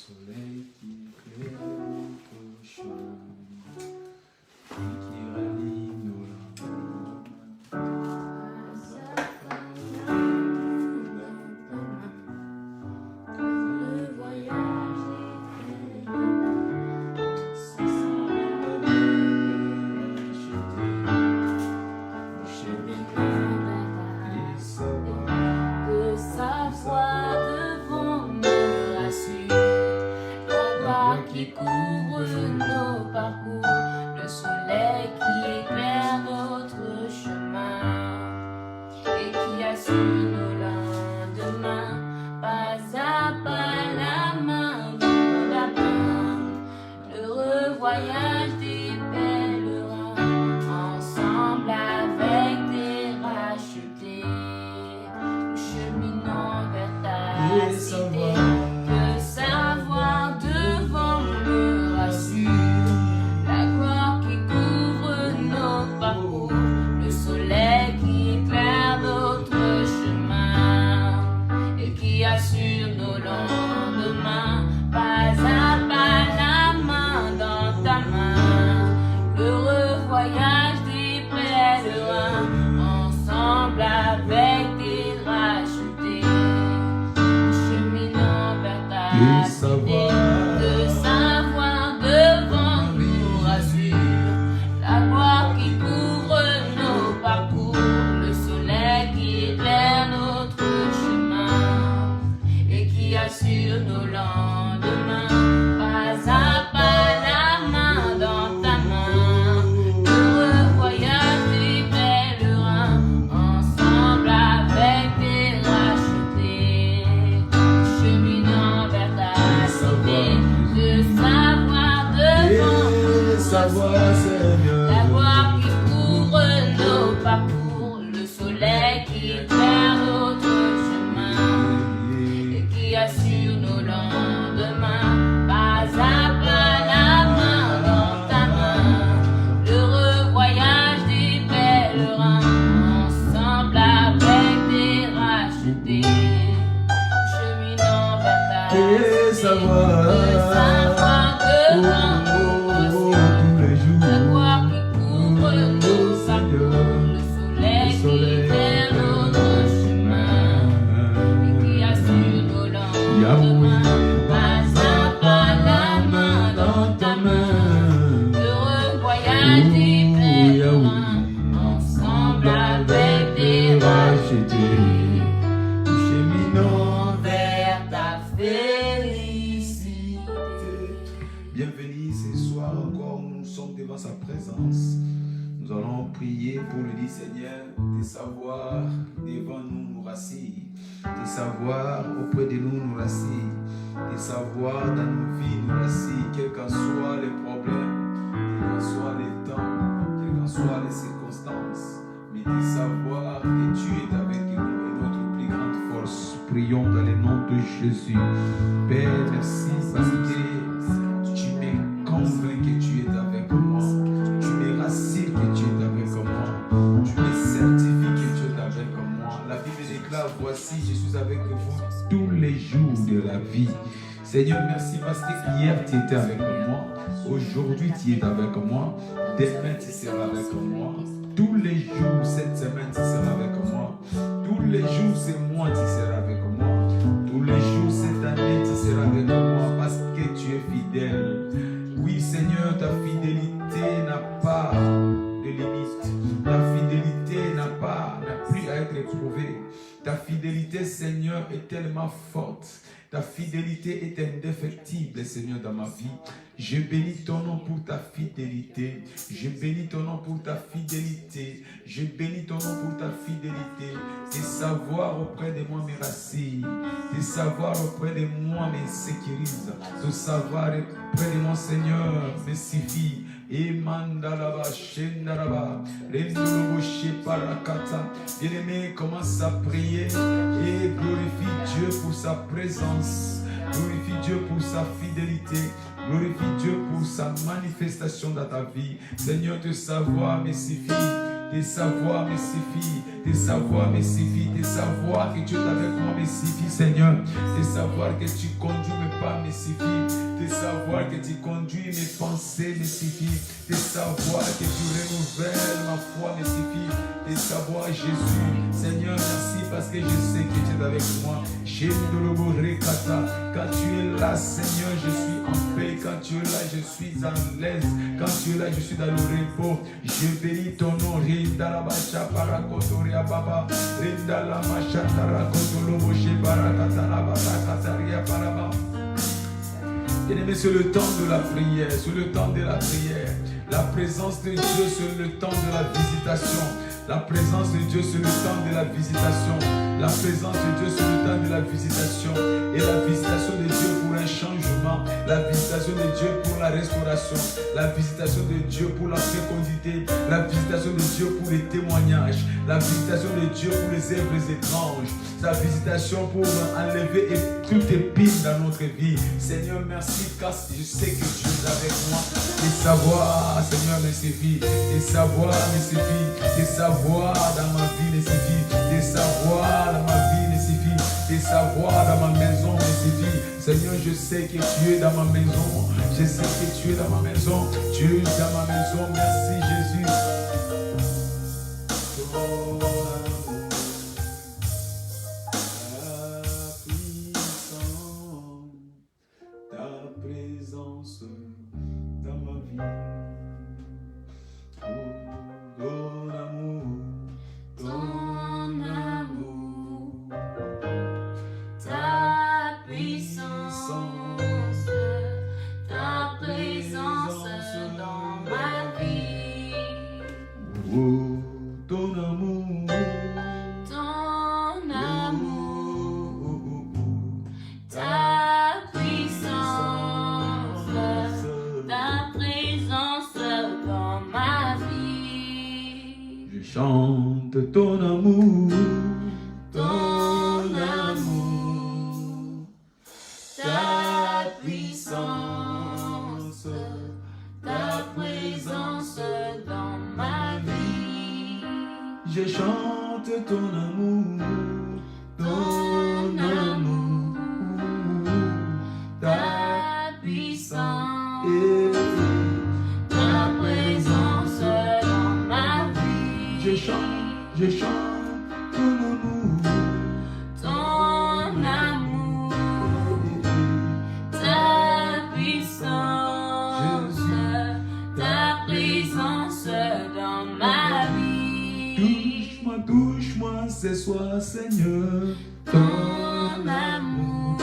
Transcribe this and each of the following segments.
soleil qui éclaire notre chemin, qui rallie nos lendemains. Le voyage est de sa voix devant me rassure, la gloire qui couvre nos parcours, le soleil qui éclaire notre chemin et qui assure nos lendemains, pas à pas la main dans la main, l'heureux voyage des pèlerins, ensemble avec des rachetés, nous cheminons vers ta cité. Que savoir devant me rassure, la gloire qui couvre nos parcours, le soleil qui éclaire notre chemin et qui assure nos lendemains, pas à pas la main dans ta main, l'heureux voyage des pèlerins, ensemble avec des rachetés, cheminant vers ta cité. De savoir devant nous rassure, la gloire qui couvre nos parcours, le soleil qui éclaire notre chemin et qui assure nos lendemains, pas à pas la main dans ta main, l'heureux voyage des pèlerins, ensemble avec des rachetés, cheminant vers ta cité. De savoir devant Savoir, Seigneur, la gloire qui couvre nos parcours, le soleil qui éclaire notre chemin et qui assure nos lendemains, pas à pas la main dans ta main, l'heureux voyage des pèlerins, ensemble avec des rachetés, cheminant vers ta et cité. savoir, De savoir devant nous tous les jours, la gloire qui couvre nos parcours, le soleil qui éclaire notre chemin et qui assure nos lendemains, pas à pas la main dans ta main, l'heureux voyage des pèlerins, ensemble avec des rachetés, cheminant. vers ta félicité. Bienvenue ce soir encore, nous sommes devant sa présence. Nous allons prier pour lui dire, Seigneur, de savoir devant nous nous rassis, de savoir auprès de nous nous rassis, de savoir dans nos vies nous rassis, quels qu'en soient les problèmes, quels qu'en soient les temps, quelles qu'en soient les circonstances, mais de savoir que tu es avec nous et notre plus grande force. Prions dans le nom de Jésus. Père, merci parce que tu me convaincs que tu es avec moi. Tu me rassures que tu es avec moi. Tu me certifies que tu es avec moi. La Bible déclare, voici, je suis avec vous tous les jours de la vie. Seigneur, merci parce que hier tu étais avec moi. Aujourd'hui tu es avec moi. Demain tu seras avec moi. Tous les jours cette semaine tu seras avec moi. Tous les jours ce mois tu seras avec moi. Tous les jours cette année tu seras avec moi parce que tu es fidèle. Oui Seigneur, ta fidélité n'a pas de limite. Ta fidélité n'a plus à être éprouvée. Ta fidélité Seigneur est tellement forte. Ta fidélité est indéfectible, Seigneur, dans ma vie. Je bénis ton nom pour ta fidélité. Je bénis ton nom pour ta fidélité. Je bénis ton nom pour ta fidélité. Tes savoirs auprès de moi me rassurent. Tes savoirs auprès de moi me sécurisent. Ton savoir auprès de mon Seigneur me suffit. Et mandalaba, shendaraba, rendolobo, sheparakata. Bien-aimé, commence à prier et glorifie Dieu pour sa présence. Glorifie Dieu pour sa fidélité. Glorifie Dieu pour sa manifestation dans ta vie. Seigneur, te savoir me suffit. Tes savoirs me suffisent. Tes savoirs me suffisent. Tes savoirs que tu es avec moi me suffisent, Seigneur. Tes savoirs que tu conduis mes pas me suffisent. Tes savoirs que tu conduis mes pensées me suffisent. Tes savoirs que tu renouvelles ma foi me suffisent. Tes savoirs, Jésus. Seigneur, merci parce que je sais que tu es avec moi. Quand tu es là, Seigneur, je suis en paix. Quand tu es là, je suis à l'aise. Quand tu es là, je suis dans le repos. Je bénis ton nom. Bien-aimé, c'est le temps de la prière. C'est le temps de la prière. La présence de Dieu, c'est le temps de la visitation. La présence de Dieu, c'est le temps de la visitation. La présence de Dieu, c'est le temps de la visitation. Et la visitation de Dieu pour un changement. La visitation de Dieu pour la restauration. La visitation de Dieu pour la fécondité. La visitation de Dieu pour les témoignages. La visitation de Dieu pour les œuvres étranges. Sa visitation pour enlever toute épine dans notre vie. Seigneur, merci car je sais que tu es avec moi. Tes savoirs, Seigneur, me suffit. Tes savoirs me suffit. Tes savoirs dans ma vie me suffit. Tes savoirs dans ma vie me suffit. Tes savoirs dans ma maison me suffit. Seigneur, je sais que tu es dans ma maison. Je sais que tu es dans ma maison. Tu es dans ma maison. Merci Jésus. Chante ton amour, ta puissance, ta présence dans ma vie. Je chante ton amour, ta puissance, ta présence dans ma vie. Je chante ton amour, ta puissance, ta présence dans ma vie. Touche-moi ce soir, Seigneur, ton amour,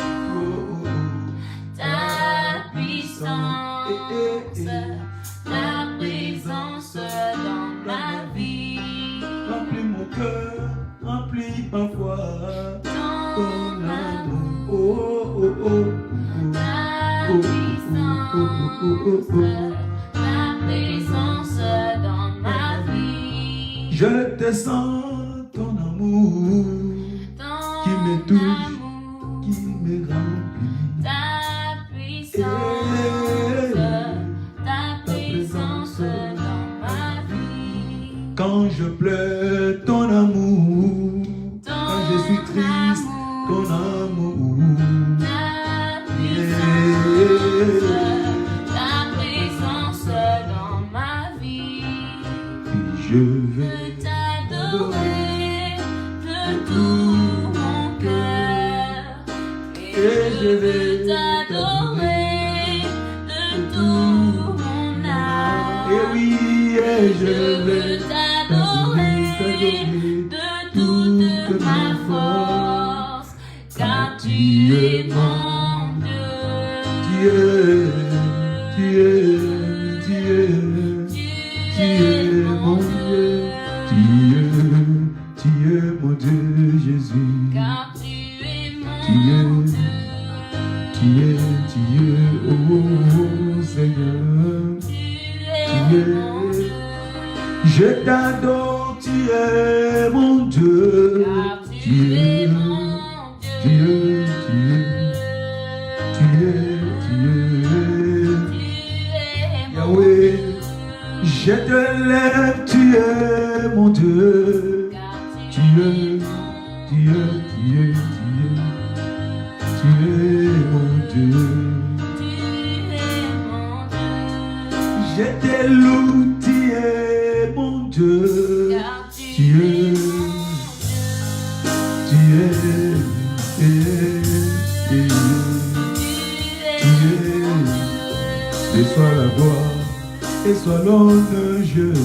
ta puissance, ta présence dans ma vie. Remplis mon cœur, remplis ma foi, ton amour, ta puissance, ta présence dans ma vie. Je te sens, ton amour, qui me touche, qui me remplit. Ta puissance, ta présence dans ma vie. Quand je pleure, ton amour, quand je suis triste, ton amour, ta puissance, ta présence dans ma vie. Et je veux t'adorer de tout mon cœur, et je veux t'adorer de tout mon âme. Et oui, et je veux t'adorer de toute ma force, car tu es mon Dieu. Tu es mon Dieu. Tu es mon Dieu, Jésus. Car tu es mon Dieu. Tu es, oh Seigneur. Tu es mon Dieu. Je t'adore, tu es mon Dieu. Car tu es mon Dieu. Tu es Yahweh. Je te lève, tu es es mon Dieu. Tu es mon Dieu. Je te loue, tu es mon Dieu. Et soit la gloire, et soit l'honneur, Jésus.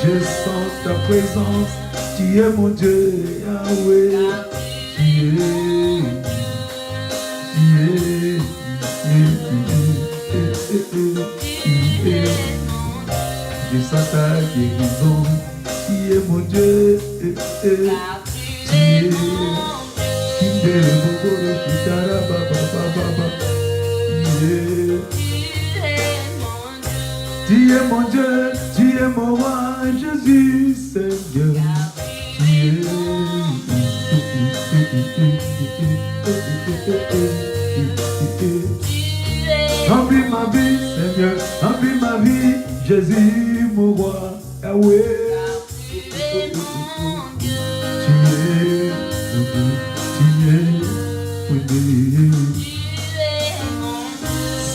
Je sens ta présence, tu es mon Dieu, Yahweh. Je sens ta guérison, tu es mon Dieu. Tu es mon Dieu, tu es mon roi, Jésus, Seigneur. Remplis ma vie, Seigneur, remplis ma vie, Jésus, mon roi, Yahweh.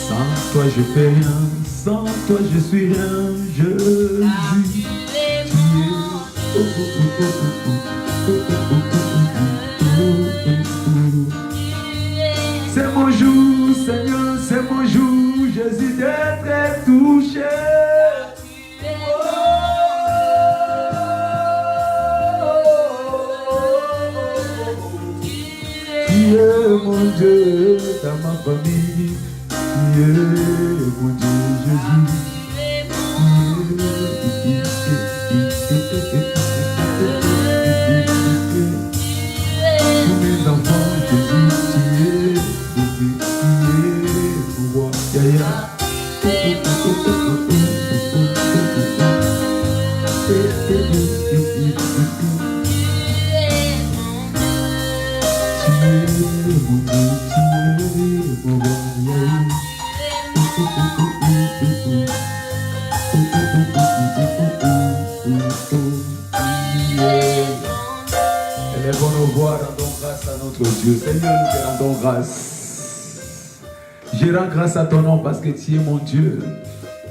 Sans toi je fais rien, sans toi je suis rien, Jésus. C'est mon jour, Seigneur, c'est mon jour, Jésus, d'être touché. Tu es mon Dieu dans ma famille, tu es mon Dieu Jésus. Tous mes enfants, Jésus, tu es mon roi. Élèvons nos voix, rendons grâce à notre Dieu. Seigneur, nous te rendons grâce. Je rends grâce à ton nom parce que tu es mon Dieu.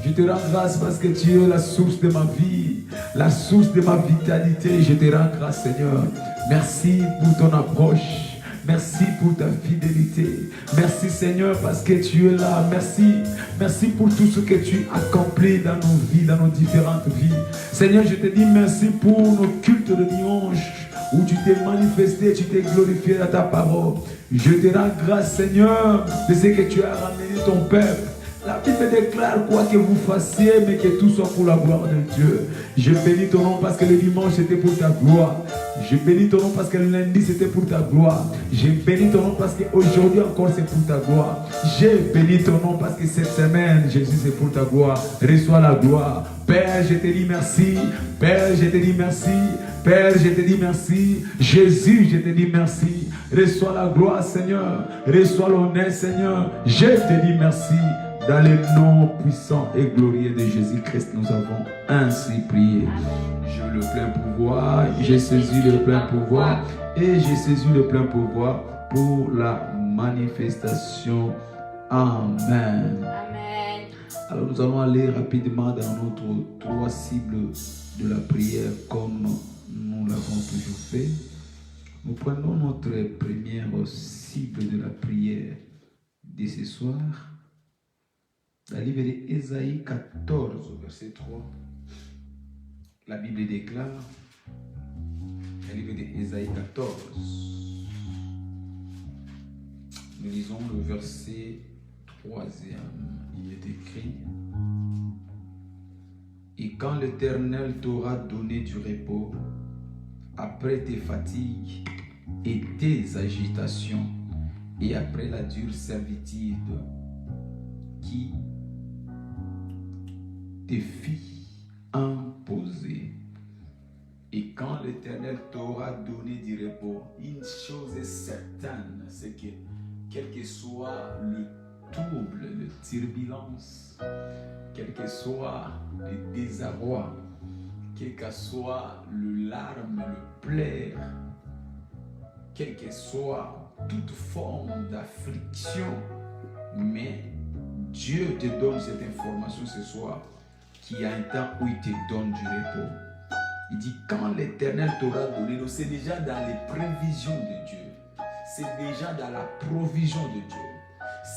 Je te rends grâce parce que tu es la source de ma vie, la source de ma vitalité. Je te rends grâce, Seigneur. Merci pour ton approche. Merci pour ta fidélité. Merci, Seigneur, parce que tu es là. Merci. Merci pour tout ce que tu accomplis dans nos vies, dans nos différentes vies. Seigneur, je te dis merci pour nos cultes de dimanche où tu t'es manifesté, tu t'es glorifié à ta parole. Je te rends grâce, Seigneur, de ce que tu as ramené ton peuple. La Bible déclare quoi que vous fassiez, mais que tout soit pour la gloire de Dieu. Je bénis ton nom parce que le dimanche c'était pour ta gloire. Je bénis ton nom parce que le lundi c'était pour ta gloire. Je bénis ton nom parce qu'aujourd'hui encore c'est pour ta gloire. J'ai béni ton nom parce que cette semaine, Jésus, c'est pour ta gloire. Reçois la gloire. Père, je te dis merci. Père, je te dis merci. Père, je te dis merci. Jésus, je te dis merci. Reçois la gloire, Seigneur. Reçois l'honneur, Seigneur. Je te dis merci. Dans le nom puissant et glorieux de Jésus-Christ, nous avons ainsi prié. J'ai le plein pouvoir, j'ai saisi le plein pouvoir et j'ai saisi le plein pouvoir pour la manifestation. Amen. Amen. Alors nous allons aller rapidement dans notre 3 cibles de la prière comme nous l'avons toujours fait. Nous prenons notre première cible de la prière de ce soir. La livre d'Ésaïe 14, verset 3. La Bible déclare, la livre d'Ésaïe 14. Nous lisons le verset 3e. Il est écrit: et quand l'Éternel t'aura donné du repos, après tes fatigues et tes agitations, et après la dure servitude qui te fit imposer, et quand l'Éternel t'aura donné du repos, une chose est certaine, c'est que quel que soit le trouble, le turbulence, quel que soit le désarroi, quel que soit le larme, le pleur, quelle que soit toute forme d'affliction, mais Dieu te donne cette information ce soir, qu'il y a un temps où il te donne du repos. Il dit, quand l'Éternel t'aura donné, c'est déjà dans les prévisions de Dieu. C'est déjà dans la provision de Dieu.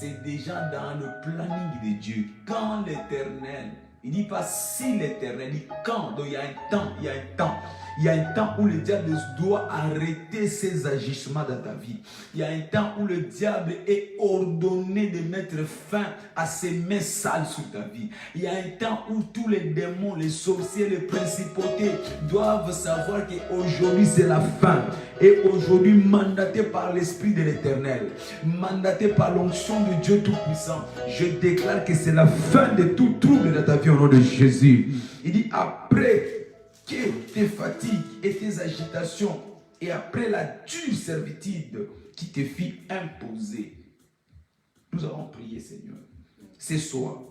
C'est déjà dans le planning de Dieu. Quand l'Éternel, il ne dit pas si l'Éternel, il dit quand. Donc il y a un temps, il y a un temps. Il y a un temps où le diable doit arrêter ses agissements dans ta vie. Il y a un temps où le diable est ordonné de mettre fin à ses mains sales sur ta vie. Il y a un temps où tous les démons, les sorciers, les principautés doivent savoir qu'aujourd'hui c'est la fin. Et aujourd'hui, mandaté par l'Esprit de l'Éternel, mandaté par l'onction de Dieu Tout-Puissant, je déclare que c'est la fin de tout trouble dans ta vie au nom de Jésus. Il dit après que tes fatigues et tes agitations et après la dure servitude qui te fit imposer, nous allons prier, Seigneur. Ce soir,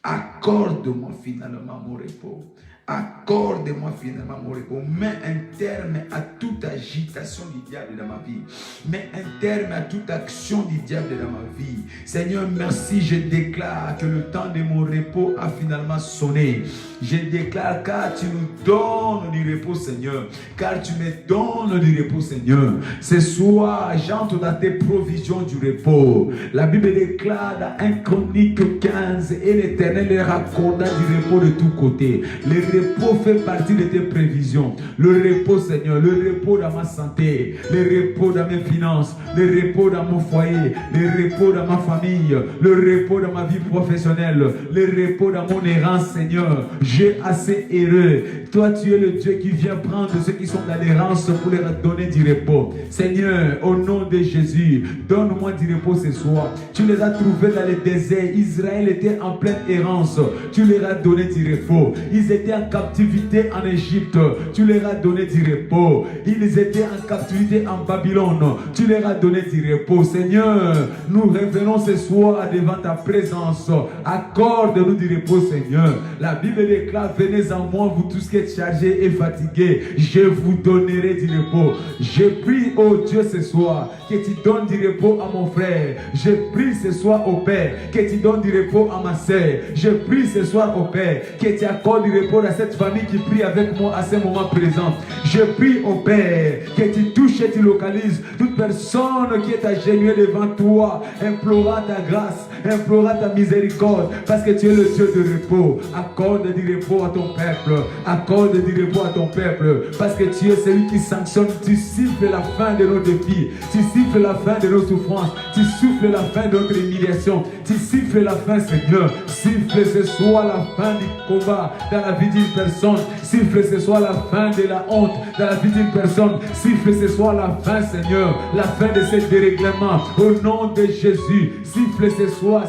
accorde-moi finalement mon repos. Accorde-moi finalement mon repos. Mets un terme à toute agitation du diable dans ma vie. Mets un terme à toute action du diable dans ma vie. Seigneur, merci. Je déclare que le temps de mon repos a finalement sonné. Je déclare car tu nous donnes du repos, Seigneur. Car tu me donnes du repos, Seigneur. Ce soir, j'entre dans tes provisions du repos. La Bible déclare dans 1 Chronique 15 et l'Éternel leur accorda du repos de tous côtés. Le repos fait partie de tes prévisions. Le repos, Seigneur, le repos dans ma santé, le repos dans mes finances, le repos dans mon foyer, le repos dans ma famille, le repos dans ma vie professionnelle, le repos dans mon errance, Seigneur. J'ai assez heureux. Toi, tu es le Dieu qui vient prendre ceux qui sont dans l'errance pour leur donner du repos. Seigneur, au nom de Jésus, donne-moi du repos ce soir. Tu les as trouvés dans le désert. Israël était en pleine errance. Tu leur as donné du repos. Ils étaient en captivité en Égypte. Tu leur as donné du repos. Ils étaient en captivité en Babylone. Tu leur as donné du repos. Seigneur, nous revenons ce soir devant ta présence. Accorde-nous du repos, Seigneur. La Bible déclare, venez en moi, vous tous qui êtes chargés et fatigués. Je vous donnerai du repos. Je prie, oh Dieu, ce soir, que tu donnes du repos à mon frère. Je prie ce soir, au Père, que tu donnes du repos à ma sœur. Je prie ce soir, au Père, que tu accordes du repos à cette famille qui prie avec moi à ce moment présent. Je prie, au Père, que tu touches et tu localises toute personne qui est agenouillée devant toi, implorant ta grâce, implorant ta miséricorde, parce que tu es le Dieu de repos. Accorde du repos à ton peuple. Accorde du repos à ton peuple, parce que tu es celui qui sanctionne. Tu siffles la fin de nos défis. Tu siffles la fin de nos souffrances. Tu siffles la fin de notre humiliation. Tu siffles la fin, Seigneur. Siffle ce soir la fin du combat dans la vie d'une personne. Siffle ce soir la fin de la honte dans la vie d'une personne. Siffle ce soir la fin, Seigneur, la fin de ce dérèglement au nom de Jésus. Siffle ce soir,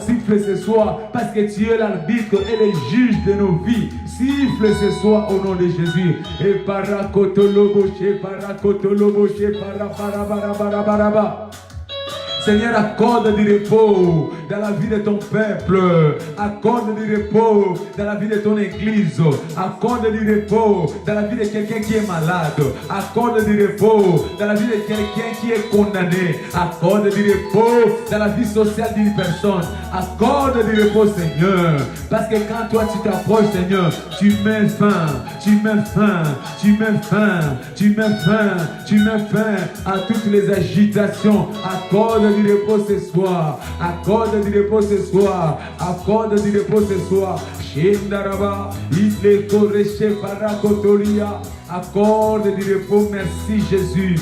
parce que tu es l'arbitre et le juge de nos vies. Siffle ce soir au nom de Jésus. Et parakotoloboche, parabarabaraba. Seigneur, accorde du repos dans la vie de ton peuple. Accorde du repos dans la vie de ton église. Accorde du repos dans la vie de quelqu'un qui est malade. Accorde du repos dans la vie de quelqu'un qui est condamné. Accorde du repos dans la vie sociale d'une personne. Accorde du repos, Seigneur. Parce que quand toi tu t'approches, Seigneur, tu mets fin à toutes les agitations. Accorde du repos ce soir. Accorde du repos ce soir. Accorde du repos ce soir. Shindaraba, Ile Koreche Parakotoria. Accorde du repos, merci Jésus.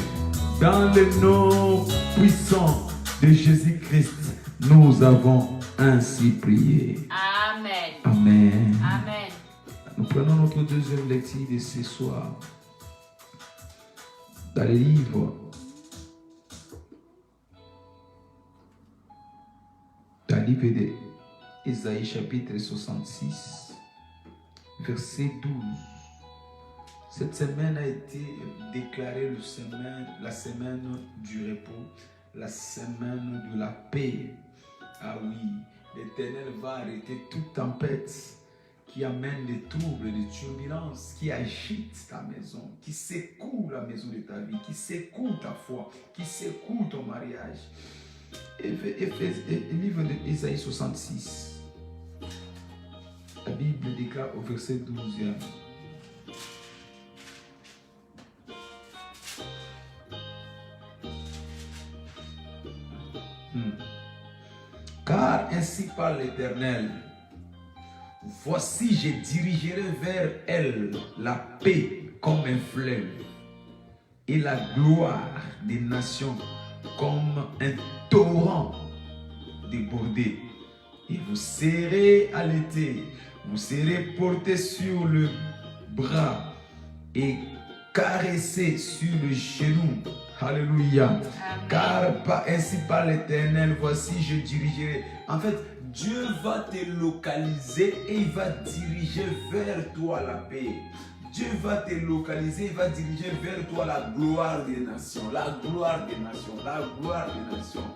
Dans le nom puissant de Jésus-Christ, nous avons ainsi prié. Amen. Amen. Amen. Nous prenons notre deuxième lecture de ce soir dans le livre d'Ésaïe chapitre 66, verset 12. Cette semaine a été déclarée la semaine du repos, la semaine de la paix. Ah oui, l'Éternel va arrêter toute tempête qui amène des troubles, des turbulences, qui agite ta maison, qui secoue la maison de ta vie, qui secoue ta foi, qui secoue ton mariage. Livre d'Ésaïe 66. La Bible déclare au verset 12e. Car ainsi parle l'Éternel, voici je dirigerai vers elle la paix comme un fleuve et la gloire des nations comme un torrent débordé. Et vous serez allaité, vous serez porté sur le bras et caressé sur le genou. Alléluia. Car ainsi par l'Éternel, voici je dirigerai. En fait, Dieu va te localiser et il va diriger vers toi la paix. Dieu va te localiser, il va diriger vers toi la gloire des nations, la gloire des nations, la gloire des nations.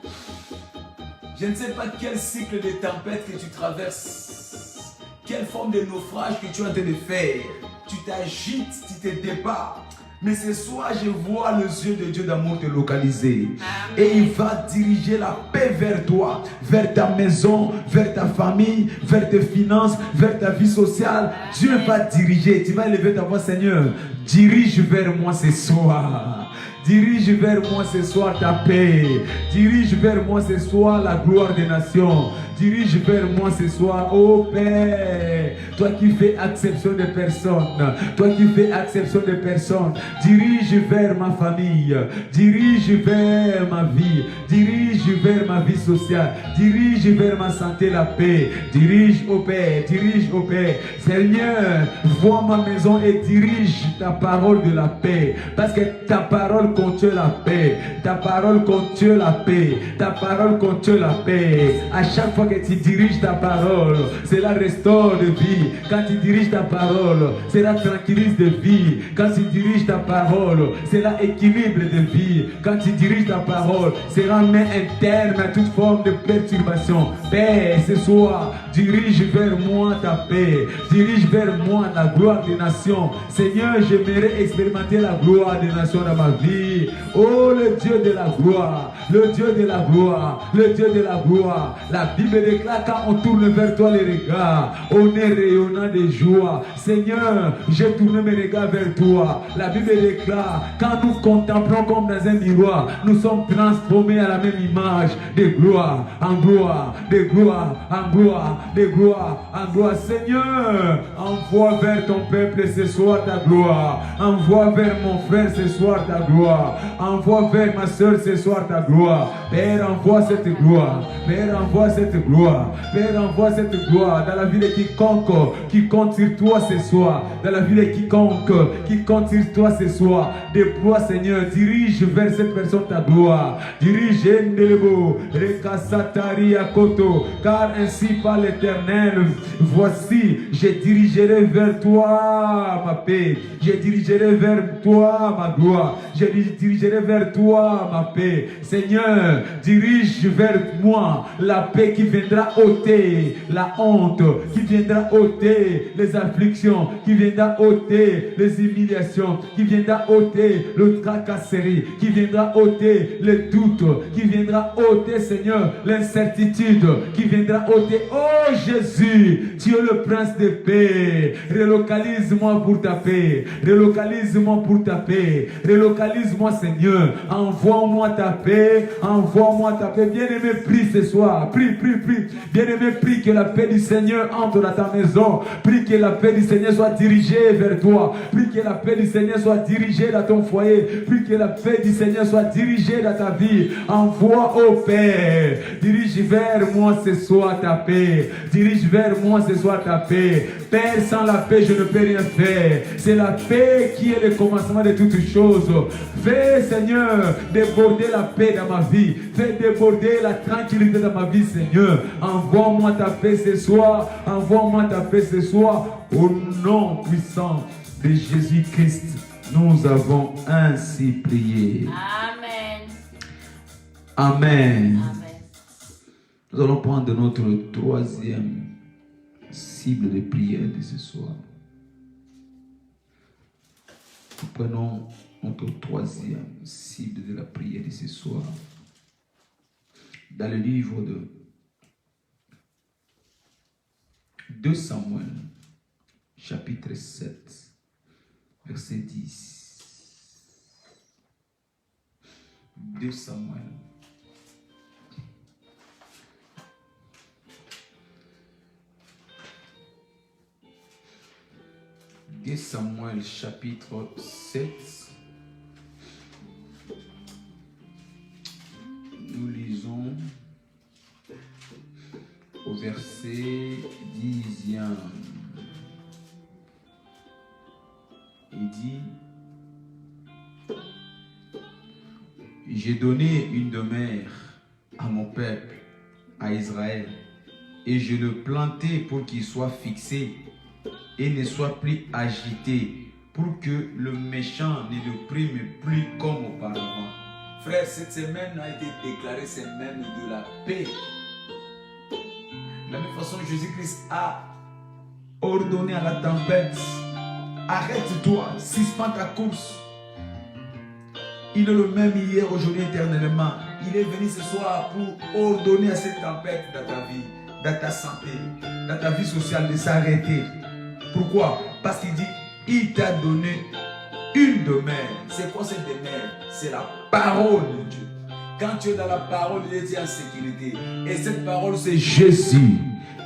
Je ne sais pas quel cycle de tempête que tu traverses, quelle forme de naufrage que tu es en train de faire. Tu t'agites, tu te débats. Mais ce soir, je vois les yeux de Dieu d'amour te localiser. Et il va diriger la paix vers toi, vers ta maison, vers ta famille, vers tes finances, vers ta vie sociale. Dieu va diriger. Tu vas élever ta voix, Seigneur. Dirige vers moi ce soir. Dirige vers moi ce soir ta paix. Dirige vers moi ce soir la gloire des nations. Dirige vers moi ce soir, ô Père. Toi qui fais acception de personnes. Toi qui fais acception de personnes. Dirige vers ma famille. Dirige vers ma vie. Dirige vers ma vie sociale. Dirige vers ma santé, la paix. Dirige au Père. Dirige au Père. Seigneur, vois ma maison et dirige ta parole de la paix. Parce que ta parole contient la paix. Ta parole contient la paix. Ta parole contient la paix. À chaque fois que tu diriges ta parole, cela restaure de vie. Quand tu diriges ta parole, cela tranquillise de vie. Quand tu diriges ta parole, cela équilibre de vie. Quand tu diriges ta parole, cela met un terme à toute forme de perturbation. Père, ce soir, dirige vers moi ta paix. Dirige vers moi la gloire des nations. Seigneur, j'aimerais expérimenter la gloire des nations dans ma vie. Oh, le Dieu de la gloire, le Dieu de la gloire, le Dieu de la gloire. La Bible déclare quand on tourne vers toi les regards, on est rayonnant de joie. Seigneur, j'ai tourné mes regards vers toi. La Bible déclare quand nous contemplons comme dans un miroir, nous sommes transformés à la même image, de gloire en gloire, de gloire en gloire, de gloire en gloire. Seigneur, envoie vers ton peuple ce soir ta gloire. Envoie vers mon frère ce soir ta gloire. Envoie vers ma soeur ce soir ta gloire. Père, envoie cette gloire. Père, envoie cette gloire. Père, envoie cette gloire dans la vie de quiconque qui compte sur toi ce soir. Dans la vie de quiconque qui compte sur toi ce soir. Déploie, Seigneur, dirige vers cette personne ta gloire. Dirige Ndelebo, Rekasatari Akoto, car ainsi par l'Éternel, voici, je dirigerai vers toi ma paix. Je dirigerai vers toi ma gloire. Je dirigerai vers toi ma paix. Seigneur, dirige vers moi la paix qui viendra ôter la honte, qui viendra ôter les afflictions, qui viendra ôter les humiliations, qui viendra ôter le tracasserie, qui viendra ôter le doute, qui viendra ôter, Seigneur, l'incertitude, qui viendra ôter, oh Jésus, tu es le prince de paix. Relocalise-moi pour ta paix. Relocalise-moi pour ta paix. Relocalise-moi, Seigneur. Envoie-moi ta paix. Envoie-moi ta paix. Bien-aimé, prie ce soir. Prie, prie, prie. Bien-aimé, prie que la paix du Seigneur entre dans ta maison. Prie que la paix du Seigneur soit dirigée vers toi. Prie que la paix du Seigneur soit dirigée dans ton foyer. Prie que la paix du Seigneur soit dirigée dans ta vie. Envoie au Père. Dirige vers moi ce soir ta paix. Dirige vers moi ce soir ta paix. Père, sans la paix, je ne peux rien faire. C'est la paix qui est le commencement de toutes choses. Fais, Seigneur, déborder la paix dans ma vie. Fais déborder la tranquillité dans ma vie, Seigneur. Envoie-moi ta paix ce soir. Envoie-moi ta paix ce soir. Au nom puissant de Jésus-Christ, nous avons ainsi prié. Amen. Amen. Amen. Nous allons prendre notre troisième cible de prière de ce soir. Nous prenons notre troisième cible de la prière de ce soir. Dans le livre de 2 Samuel, chapitre 7, verset 10. 2 Samuel. Samuel chapitre 7. Nous lisons au verset 10. Il dit: j'ai donné une demeure à mon peuple, à Israël, et je le plantai pour qu'il soit fixé et ne soit plus agité, pour que le méchant ne le prime plus comme auparavant. Frère, cette semaine a été déclarée semaine de la paix. De la même façon, Jésus-Christ a ordonné à la tempête: arrête-toi, suspends ta course. Il est le même hier, aujourd'hui, éternellement. Il est venu ce soir pour ordonner à cette tempête dans ta vie, dans ta santé, dans ta vie sociale de s'arrêter. Pourquoi? Parce qu'il dit, il t'a donné une demeure. C'est quoi cette demeure? C'est la parole de Dieu. Quand tu es dans la parole de Dieu, tu es en sécurité. Et cette parole, c'est Jésus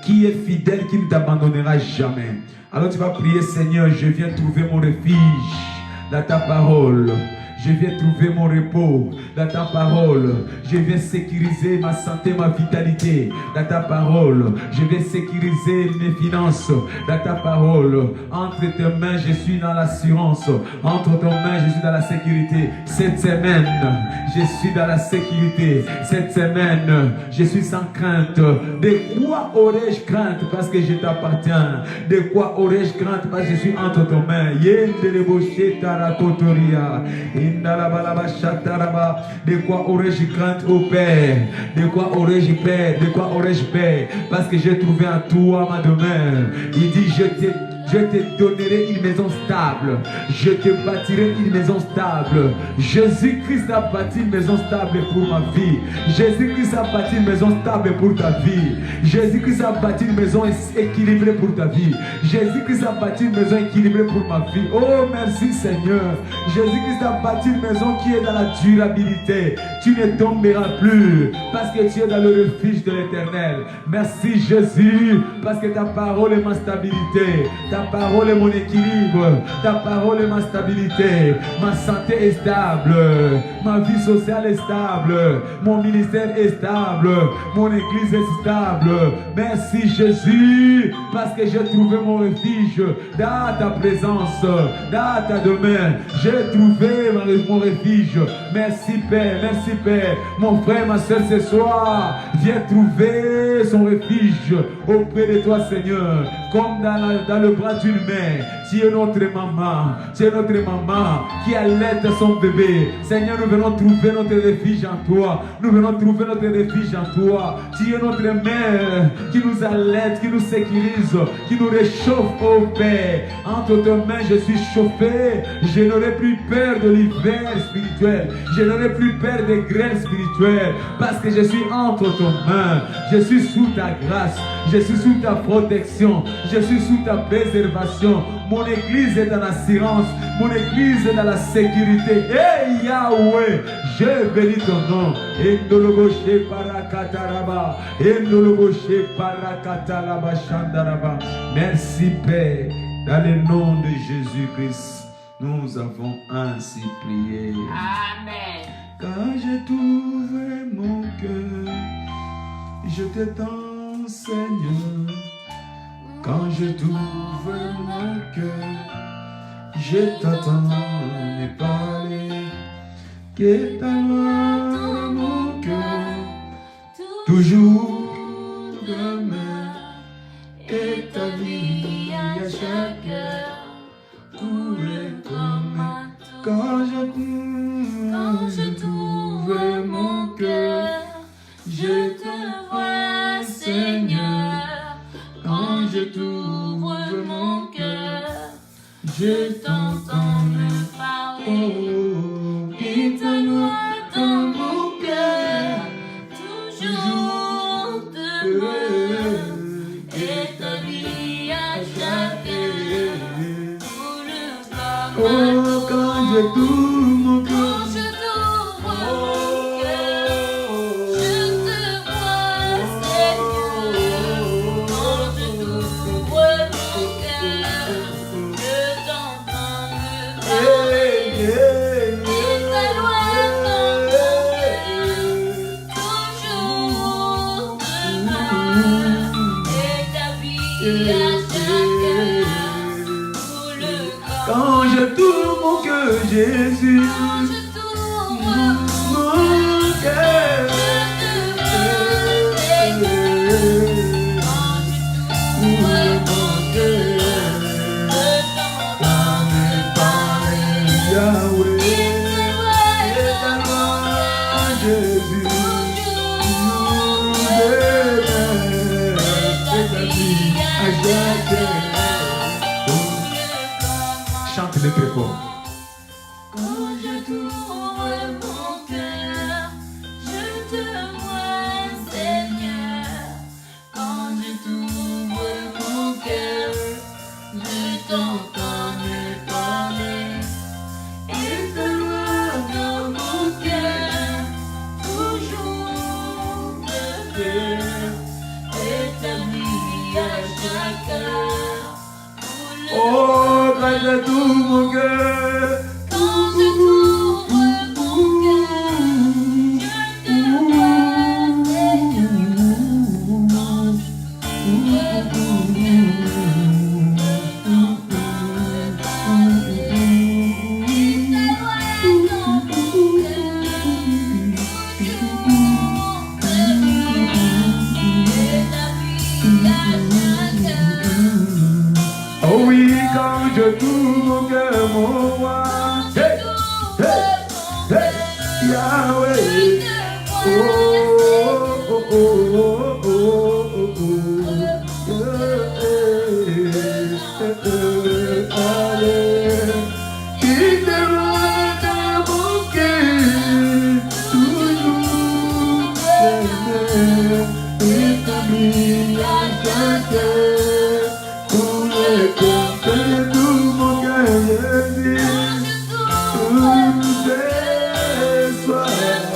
qui est fidèle, qui ne t'abandonnera jamais. Alors tu vas prier: Seigneur, je viens trouver mon refuge dans ta parole. Je viens trouver mon repos dans ta parole. Je viens sécuriser ma santé, ma vitalité dans ta parole. Je viens sécuriser mes finances dans ta parole. Entre tes mains, je suis dans l'assurance. Entre tes mains, je suis dans la sécurité. Cette semaine, je suis dans la sécurité. Cette semaine, je suis sans crainte. De quoi aurais-je crainte? Parce que je t'appartiens. De quoi aurais-je crainte? Parce que je suis entre tes mains. De quoi aurais-je crainte, ô Père? De quoi aurais-je peur? De quoi aurais-je peur? Parce que j'ai trouvé en toi ma demeure. Il dit: je te donnerai une maison stable. Je te bâtirai une maison stable. Jésus-Christ a bâti une maison stable pour ma vie. Jésus-Christ a bâti une maison stable pour ta vie. Jésus-Christ a bâti une maison équilibrée pour ta vie. Jésus-Christ a bâti une maison équilibrée pour ma vie. Oh, merci Seigneur. Jésus-Christ a bâti une maison qui est dans la durabilité. Tu ne tomberas plus parce que tu es dans le refuge de l'Éternel. Merci Jésus, parce que ta parole est ma stabilité. Ta parole est mon équilibre. Ta parole est ma stabilité. Ma santé est stable. Ma vie sociale est stable. Mon ministère est stable. Mon église est stable. Merci Jésus, parce que j'ai trouvé mon refuge dans ta présence, dans ta demeure. J'ai trouvé mon refuge. Merci Père, merci Père. Mon frère, ma soeur, ce soir, viens trouver son refuge auprès de toi, Seigneur. Comme dans le bras d'une mère. Tu es notre maman. Tu es notre maman qui allaite son bébé. Seigneur, nous venons trouver notre refuge en toi. Nous venons trouver notre refuge en toi. Tu es notre mère qui nous allaite, qui nous sécurise, qui nous réchauffe, oh Père. Entre tes mains, je suis chauffé. Je n'aurai plus peur de l'hiver spirituel. Je n'aurai plus peur des grêles spirituelles. Parce que je suis entre tes mains. Je suis sous ta grâce. Je suis sous ta protection. Je suis sous ta préservation. Mon église est dans l'assurance. Mon église est dans la sécurité. Hey Yahweh, je bénis ton nom. Endologoshe parakataraba. Endologoshe parakatalaba shandaraba. Merci Père. Dans le nom de Jésus-Christ, nous avons ainsi prié. Amen. Quand je t'ouvre mon cœur, je t'étends, Seigneur. Quand je t'ouvre mon cœur, je t'attends me parler. Que ta loi dans mon cœur toujours demeure, et ta vie à chaque heure. Quand je t'ouvre mon cœur, je te vois, Seigneur. Quand je t'ouvre mon cœur, je t'entends me parler. Et ta loi dans mon cœur, toujours demeure. Et ta vie à chaque heure, tout le corps. Oh, quand je t'ouvre mon cœur, quand je t'ouvre mon cœur, Jésus, quand je t'ouvre mon cœur, chante le très fort. Quand je t'ouvre mon cœur, je te vois, Seigneur. Quand je t'ouvre mon cœur, je t'entends me parler. Et ta loi dans mon cœur, toujours demeure. Et ta vie à chaque heure. Oh, quand je t'ouvre mon cœur, quand je t'ouvre mon cœur, je te vois, Seigneur. Quand je t'ouvre mon oh oui, quand je t'ouvre mon cœur, mon roi, hey, hey, hey, Yahweh, oh, oh, oh, oh, oh, allez, il te voit dans mon cœur, toujours t'aimer, et ta vie à chaque heure. Fais tout mon cœur, Jésus, tous les soirs.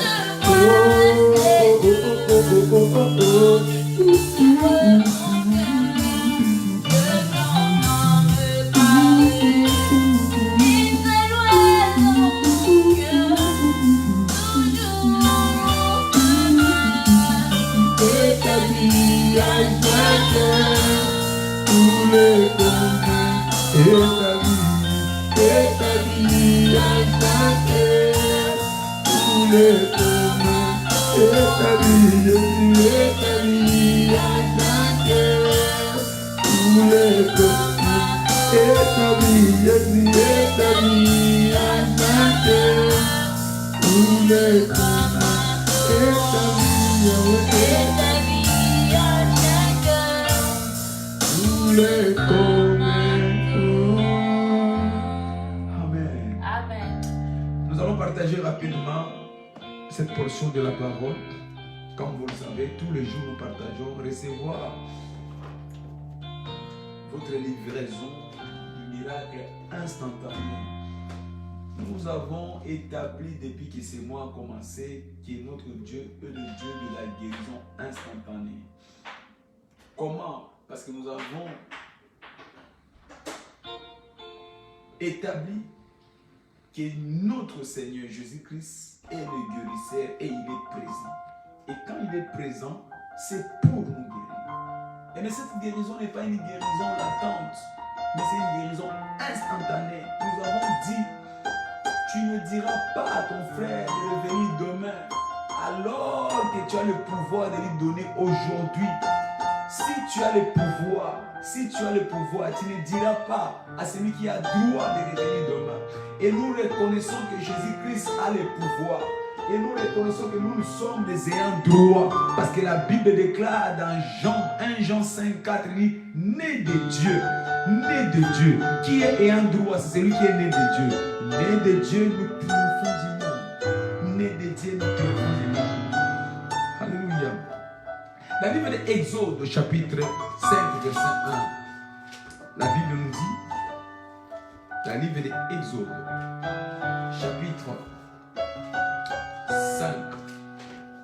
Oh, oh, oh, oh, oh, oh, oh. Et ta vie à chaque heure. Tous les combats, et ta vie à chaque heure. Tous les combats, et ta vie, Jésus, et ta vie à chaque heure. Tous les combats, et ta vie, Jésus, et ta vie à chaque heure. Tous les combats, et ta vie, et ta vie à chaque heure. Tous les combats. Amen. Amen. Nous allons partager rapidement cette portion de la parole. Comme vous le savez, tous les jours nous partageons, recevoir votre livraison du miracle instantané. Nous avons établi depuis que ce mois a commencé que notre Dieu est le Dieu de la guérison instantanée. Comment? Parce que nous avons établi que notre Seigneur Jésus-Christ est le guérisseur et il est présent. Et quand il est présent, c'est pour nous guérir. Mais cette guérison n'est pas une guérison latente, mais c'est une guérison instantanée. Nous avons dit, tu ne diras pas à ton frère de revenir demain, alors que tu as le pouvoir de lui donner aujourd'hui. Si tu as le pouvoir, Si tu as le pouvoir, tu ne diras pas à celui qui a droit de revenir demain. Et nous reconnaissons que Jésus-Christ a le pouvoir. Et nous reconnaissons que nous sommes des ayants droit. Parce que la Bible déclare dans 1 Jean 5, 4, il dit, né de Dieu. Né de Dieu. Qui est ayant droit? C'est celui qui est né de Dieu. Né de Dieu, nous triomphons du monde. Né de Dieu, nous triomphons du monde. Alléluia. La Bible de Exode, chapitre 5, verset 1. La Bible nous dit, la Bible de Exode, chapitre 5,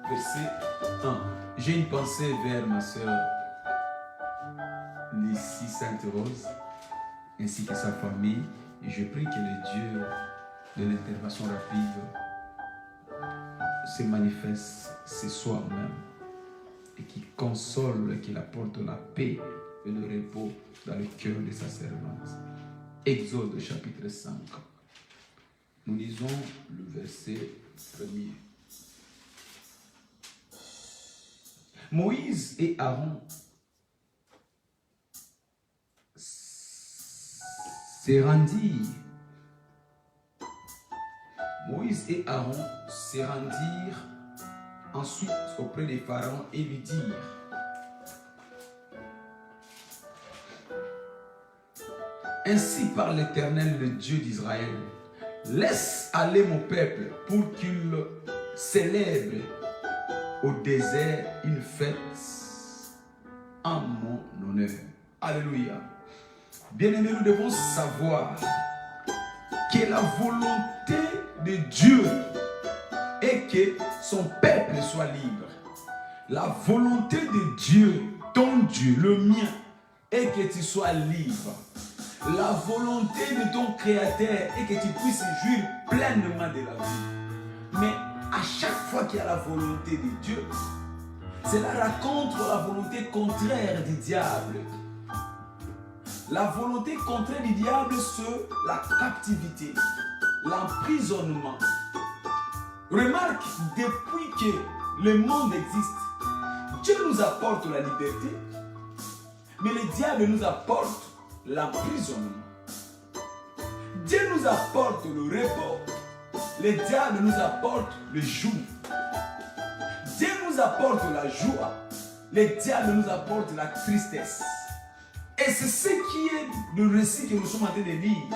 verset 1. J'ai une pensée vers ma soeur Lucie Sainte-Rose, ainsi que sa famille. Et je prie que le Dieu de l'intervention rapide se manifeste ce soir même. Et qui console, qui apporte la paix et le repos dans le cœur de sa servante. Exode chapitre 5. Nous lisons le verset 1er. Moïse et Aaron se rendirent. Moïse et Aaron se rendirent ensuite auprès des pharaons et lui dirent: ainsi parle l'Éternel, le Dieu d'Israël, laisse aller mon peuple pour qu'il célèbre au désert une fête en mon honneur. Alléluia. Bien-aimés, nous devons savoir que la volonté de Dieu est que son peuple soit libre. La volonté de Dieu, ton Dieu, le mien, est que tu sois libre. La volonté de ton Créateur est que tu puisses jouir pleinement de la vie. Mais à chaque fois qu'il y a la volonté de Dieu, cela raconte la volonté contraire du diable. La volonté contraire du diable, c'est la captivité, l'emprisonnement. Remarque, depuis que le monde existe, Dieu nous apporte la liberté, mais le diable nous apporte l'emprisonnement. Dieu nous apporte le repos, le diable nous apporte le jour. Dieu nous apporte la joie, le diable nous apporte la tristesse. Et c'est ce qui est le récit que nous sommes en train de lire.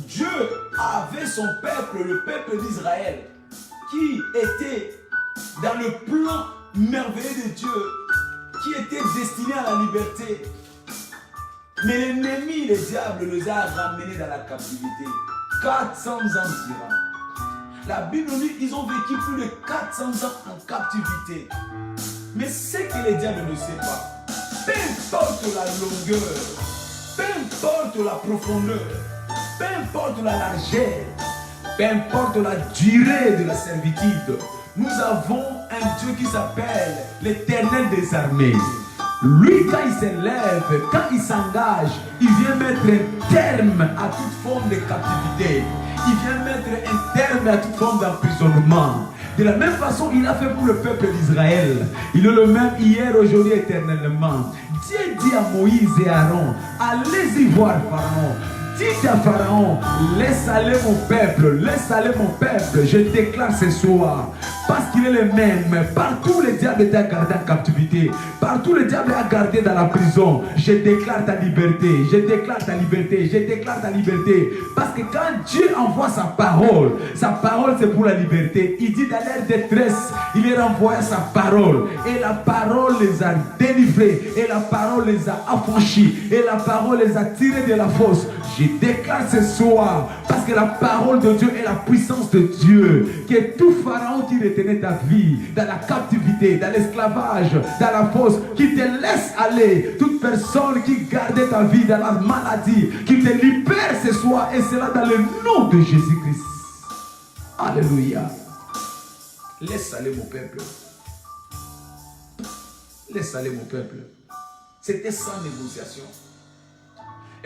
Dieu avait son peuple, le peuple d'Israël, qui était dans le plan merveilleux de Dieu, qui était destiné à la liberté. Mais l'ennemi, le diable, les a ramenés dans la captivité. 400 ans durant. La Bible nous dit qu'ils ont vécu plus de 400 ans en captivité. Mais ce que le diable ne sait pas, peu importe la longueur, peu importe la profondeur, peu importe la largeur, peu importe la durée de la servitude, nous avons un Dieu qui s'appelle l'Éternel des armées. Lui, quand il s'élève, quand il s'engage, il vient mettre un terme à toute forme de captivité. Il vient mettre un terme à toute forme d'emprisonnement. De la même façon, il a fait pour le peuple d'Israël. Il est le même hier, aujourd'hui, éternellement. Dieu dit à Moïse et Aaron, allez-y voir Pharaon. Dites à Pharaon, laisse aller mon peuple, laisse aller mon peuple. Je déclare ce soir, parce qu'il est le même. Partout le diable est gardé en captivité. Partout le diable est gardé dans la prison. Je déclare ta liberté. Je déclare ta liberté. Je déclare ta liberté. Parce que quand Dieu envoie sa parole c'est pour la liberté. Il dit dans leur détresse, il leur envoie sa parole. Et la parole les a délivrés. Et la parole les a affranchis. Et la parole les a tirés de la fosse. Je déclare ce soir, parce que la parole de Dieu est la puissance de Dieu, que tout pharaon qui retenait ta vie dans la captivité, dans l'esclavage, dans la fosse, qui te laisse aller, toute personne qui gardait ta vie dans la maladie, qui te libère ce soir, et cela dans le nom de Jésus-Christ. Alléluia. Laisse aller mon peuple. Laisse aller mon peuple. C'était sans négociation.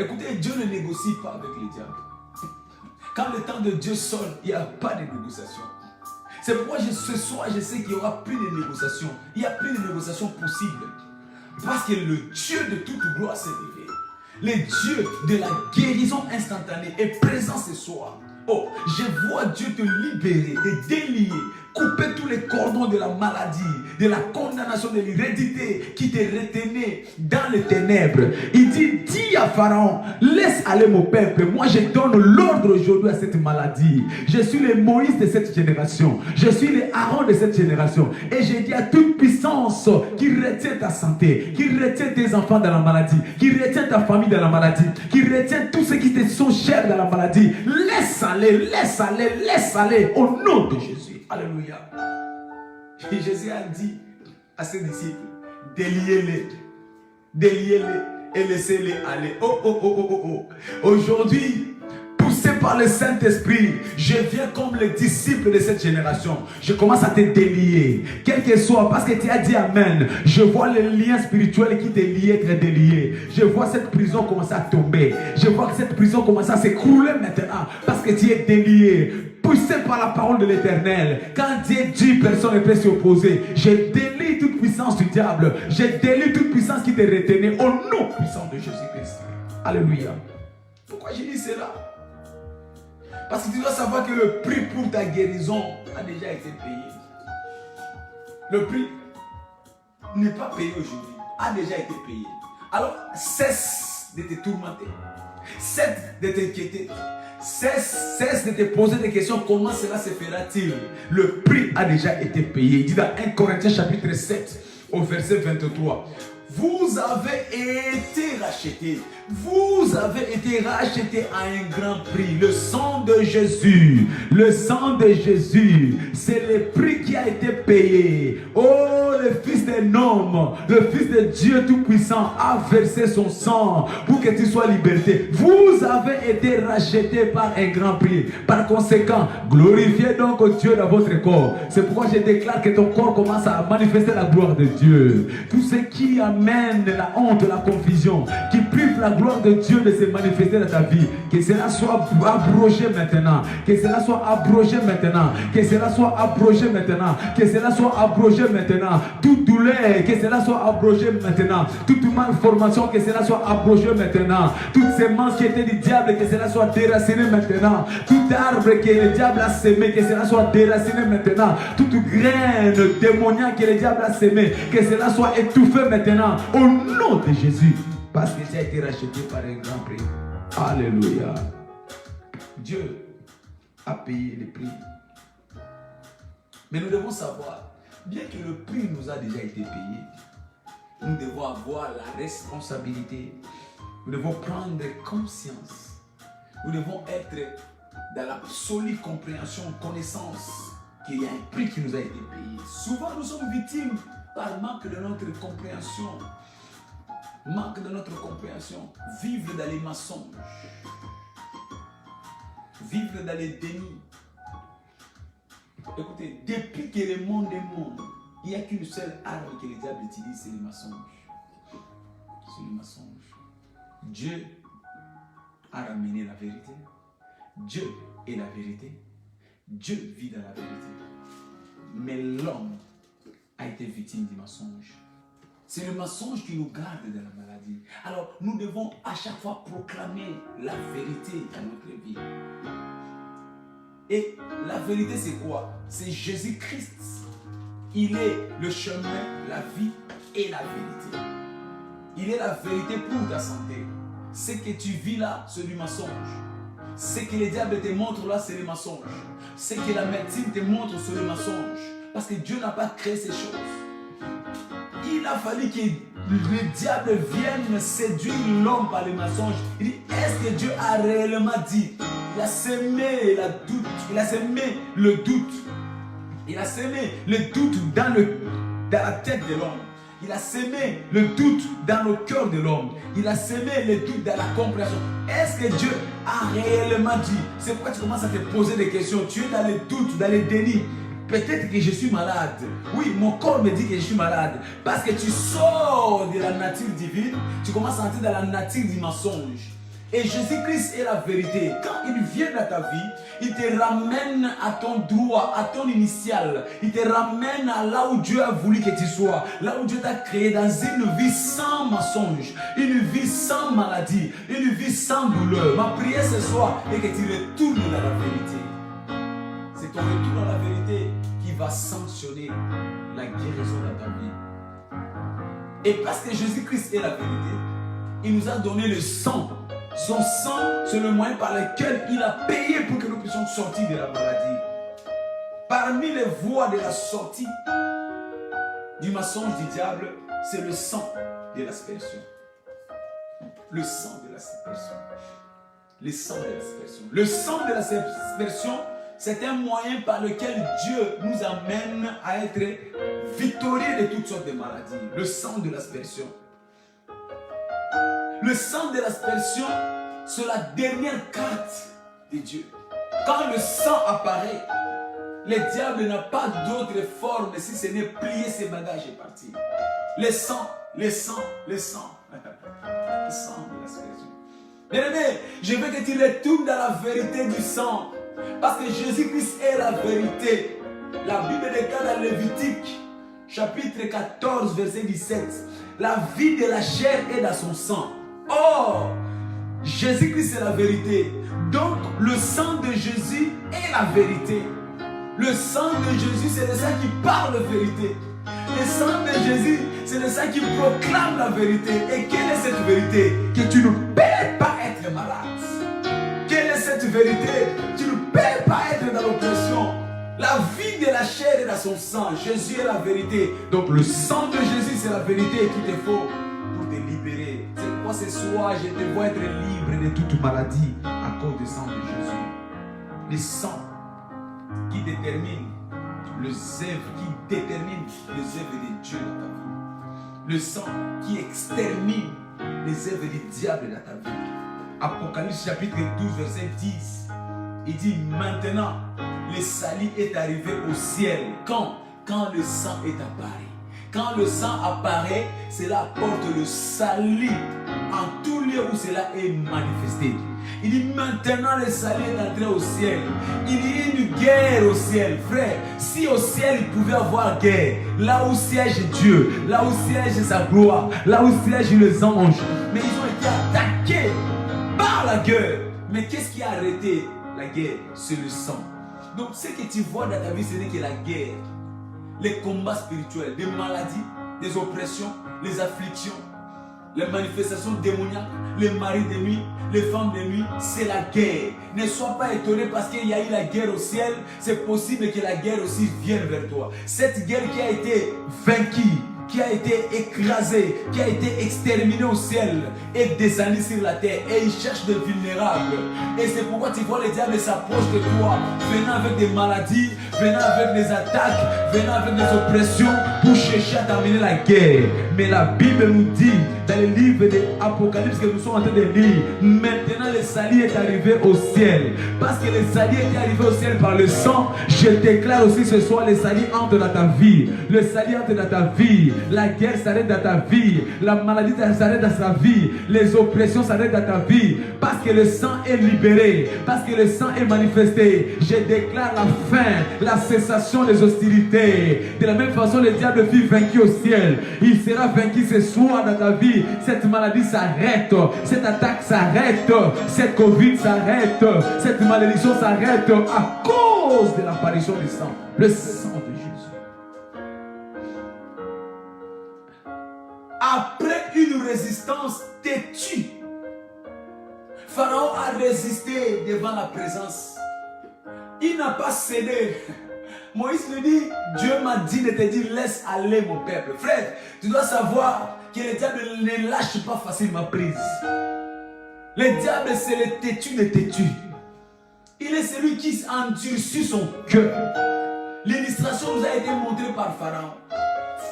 Écoutez, Dieu ne négocie pas avec les diables. Quand le temps de Dieu sonne, il n'y a pas de négociation. C'est pourquoi ce soir, je sais qu'il n'y aura plus de négociation. Il n'y a plus de négociation possible. Parce que le Dieu de toute gloire s'est levé. Le Dieu de la guérison instantanée est présent ce soir. Oh, je vois Dieu te libérer, te délier, couper tous les cordons de la maladie, de la condamnation, de l'hérédité qui te retenait dans les ténèbres. Il dit, dis à Pharaon, laisse aller mon peuple. Moi, je donne l'ordre aujourd'hui à cette maladie. Je suis le Moïse de cette génération. Je suis le Aaron de cette génération. Et je dis à toute puissance qui retient ta santé, qui retient tes enfants dans la maladie, qui retient ta famille dans la maladie, qui retient tous ceux qui te sont chers dans la maladie, laisse aller, laisse aller, laisse aller au nom de Jésus. Alléluia. Et Jésus a dit à ses disciples, déliez-les et laissez-les aller. Oh, oh, oh, oh, oh. Aujourd'hui, poussé par le Saint-Esprit, je viens comme les disciples de cette génération. Je commence à te délier. Quel que soit, parce que tu as dit Amen. Je vois les liens spirituels qui te lient être déliés. Je vois cette prison commencer à tomber. Je vois que cette prison commence à s'écrouler maintenant. Parce que tu es délié. Poussé par la parole de l'Éternel. Quand Dieu dit, personne ne peut s'y opposer. Je délie toute puissance du diable. Je délie toute puissance qui te retenait au nom puissant de Jésus-Christ. Alléluia. Pourquoi je dis cela? Parce que tu dois savoir que le prix pour ta guérison a déjà été payé. Le prix n'est pas payé aujourd'hui, a déjà été payé. Alors cesse de te tourmenter, cesse de t'inquiéter, cesse de te poser des questions. Comment cela se fera-t-il? Le prix a déjà été payé. Il dit dans 1 Corinthiens chapitre 7 au verset 23. Vous avez été rachetés. Vous avez été rachetés à un grand prix. Le sang de Jésus. Le sang de Jésus. C'est le prix qui a été payé. Oh, le Fils d'un homme, le Fils de Dieu Tout-Puissant a versé son sang pour que tu sois libéré. Vous avez été rachetés par un grand prix. Par conséquent, glorifiez donc Dieu dans votre corps. C'est pourquoi je déclare que ton corps commence à manifester la gloire de Dieu. Tout ce qui amène la honte, la confusion, qui prive la gloire de Dieu de se manifester dans ta vie, que cela soit abrogé maintenant, que cela soit abrogé maintenant, que cela soit abrogé maintenant, que cela soit abrogé maintenant, toute douleur, que cela soit abrogé maintenant, toute malformation, que cela soit abrogé maintenant, toute semence qui était du diable, que cela soit déraciné maintenant, tout arbre que le diable a semé, que cela soit déraciné maintenant, toute graine démoniaque que le diable a semé, que cela soit étouffé maintenant, au nom de Jésus. Parce que ça a été racheté par un grand prix. Alléluia. Dieu a payé le prix. Mais nous devons savoir, bien que le prix nous a déjà été payé, nous devons avoir la responsabilité. Nous devons prendre conscience. Nous devons être dans l'absolue compréhension, connaissance qu'il y a un prix qui nous a été payé. Souvent, nous sommes victimes par manque de notre compréhension. Manque de notre compréhension. Vivre dans les mensonges. Vivre dans les dénis. Écoutez, depuis que le monde est monde, il n'y a qu'une seule arme que le diable utilise, c'est le mensonge. C'est le mensonge. Dieu a ramené la vérité. Dieu est la vérité. Dieu vit dans la vérité. Mais l'homme a été victime du mensonge. C'est le mensonge qui nous garde de la maladie. Alors, nous devons à chaque fois proclamer la vérité dans notre vie. Et la vérité, c'est quoi? C'est Jésus-Christ. Il est le chemin, la vie et la vérité. Il est la vérité pour ta santé. Ce que tu vis là, c'est du mensonge. Ce que le diable te montre là, c'est le mensonge. Ce que la médecine te montre, c'est le mensonge. Parce que Dieu n'a pas créé ces choses. Il a fallu que le diable vienne séduire l'homme par les mensonges. Il dit, est-ce que Dieu a réellement dit? Il a semé la doute. Il a semé le doute. Il a semé le doute dans la tête de l'homme. Il a semé le doute dans le cœur de l'homme. Il a semé le doute dans la compréhension. Est-ce que Dieu a réellement dit? C'est pourquoi tu commences à te poser des questions. Tu es dans le doute, dans le déni. Peut-être que je suis malade. Oui, mon corps me dit que je suis malade. Parce que tu sors de la nature divine, tu commences à entrer dans la nature du mensonge. Et Jésus-Christ est la vérité. Quand il vient dans ta vie, il te ramène à ton droit, à ton initial. Il te ramène à là où Dieu a voulu que tu sois. Là où Dieu t'a créé dans une vie sans mensonge. Une vie sans maladie. Une vie sans douleur. Ma prière ce soir est que tu retournes dans la vérité. C'est ton retour dans la vérité qui va sanctionner la guérison dans ta vie. Et parce que Jésus-Christ est la vérité, il nous a donné le sang. Son sang, c'est le moyen par lequel il a payé pour que nous puissions sortir de la maladie. Parmi les voies de la sortie du mensonge du diable, c'est le sang de l'aspersion. Le sang de l'aspersion. Le sang de l'aspersion. Le sang de l'aspersion, c'est un moyen par lequel Dieu nous amène à être victorieux de toutes sortes de maladies. Le sang de l'aspersion. Le sang de l'aspersion, c'est la dernière carte de Dieu. Quand le sang apparaît, le diable n'a pas d'autre forme si ce n'est plier ses bagages et partir. Le sang, le sang, le sang. Le sang de l'aspersion. Bien-aimé, je veux que tu retournes dans la vérité du sang. Parce que Jésus-Christ est la vérité. La Bible déclare dans Lévitique, chapitre 14, verset 17. La vie de la chair est dans son sang. Or, Jésus-Christ est la vérité. Donc, le sang de Jésus est la vérité. Le sang de Jésus, c'est le sang qui parle la vérité. Le sang de Jésus, c'est le sang qui proclame la vérité. Et quelle est cette vérité? Que tu ne peux pas être malade. Quelle est cette vérité? Tu ne peux pas être dans l'oppression. La vie de la chair est dans son sang. Jésus est la vérité. Donc, le sang de Jésus, c'est la vérité qu'il te faut pour te libérer. C'est pourquoi ce soir, je te vois être libre de toute maladie à cause du sang de Jésus. Le sang qui détermine les œuvres de Dieu dans ta vie. Le sang qui extermine les œuvres du diable dans ta vie. Apocalypse chapitre 12, verset 10. Il dit maintenant, le salut est arrivé au ciel. Quand le sang est apparu. Quand le sang apparaît, cela apporte le salut en tout lieu où cela est manifesté. Il dit maintenant le salut est entré au ciel. Il y a une guerre au ciel. Frère, si au ciel il pouvait avoir guerre, là où siège Dieu, là où siège sa gloire, là où siègent les anges, mais ils ont été attaqués par la guerre. Mais qu'est-ce qui a arrêté la guerre? C'est le sang. Donc ce que tu vois dans ta vie, ce n'est que la guerre. Les combats spirituels, des maladies, des oppressions, les afflictions, les manifestations démoniaques, les maris de nuit, les femmes de nuit, c'est la guerre. Ne sois pas étonné parce qu'il y a eu la guerre au ciel, c'est possible que la guerre aussi vienne vers toi. Cette guerre qui a été vaincue, qui a été écrasée, qui a été exterminée au ciel, est descendue sur la terre et il cherche des vulnérables. Et c'est pourquoi tu vois le diable s'approche de toi, venant avec des maladies, venant avec des attaques, venant avec des oppressions pour chercher à terminer la guerre. Mais la Bible nous dit, dans le livre de l'Apocalypse que nous sommes en train de lire, maintenant le salut est arrivé au ciel. Parce que le salut est arrivé au ciel par le sang, je déclare aussi ce soir, le salut entre dans ta vie. Le salut entre dans ta vie. La guerre s'arrête dans ta vie. La maladie s'arrête dans ta vie. Les oppressions s'arrêtent dans ta vie. Parce que le sang est libéré. Parce que le sang est manifesté. Je déclare la fin, la cessation des hostilités. De la même façon, le diable fut vaincu au ciel. Il sera vaincu ce soir dans ta vie. Cette maladie s'arrête. Cette attaque s'arrête. Cette Covid s'arrête. Cette malédiction s'arrête à cause de l'apparition du sang. Le sang de Jésus. Après une résistance têtue, Pharaon a résisté devant la présence. Il n'a pas cédé. Moïse lui dit, Dieu m'a dit de te dire, laisse aller mon peuple. Frère, tu dois savoir que le diable ne lâche pas facilement prise. Le diable, c'est le têtu de têtu. Il est celui qui endurcit son cœur. L'illustration nous a été montrée par Pharaon.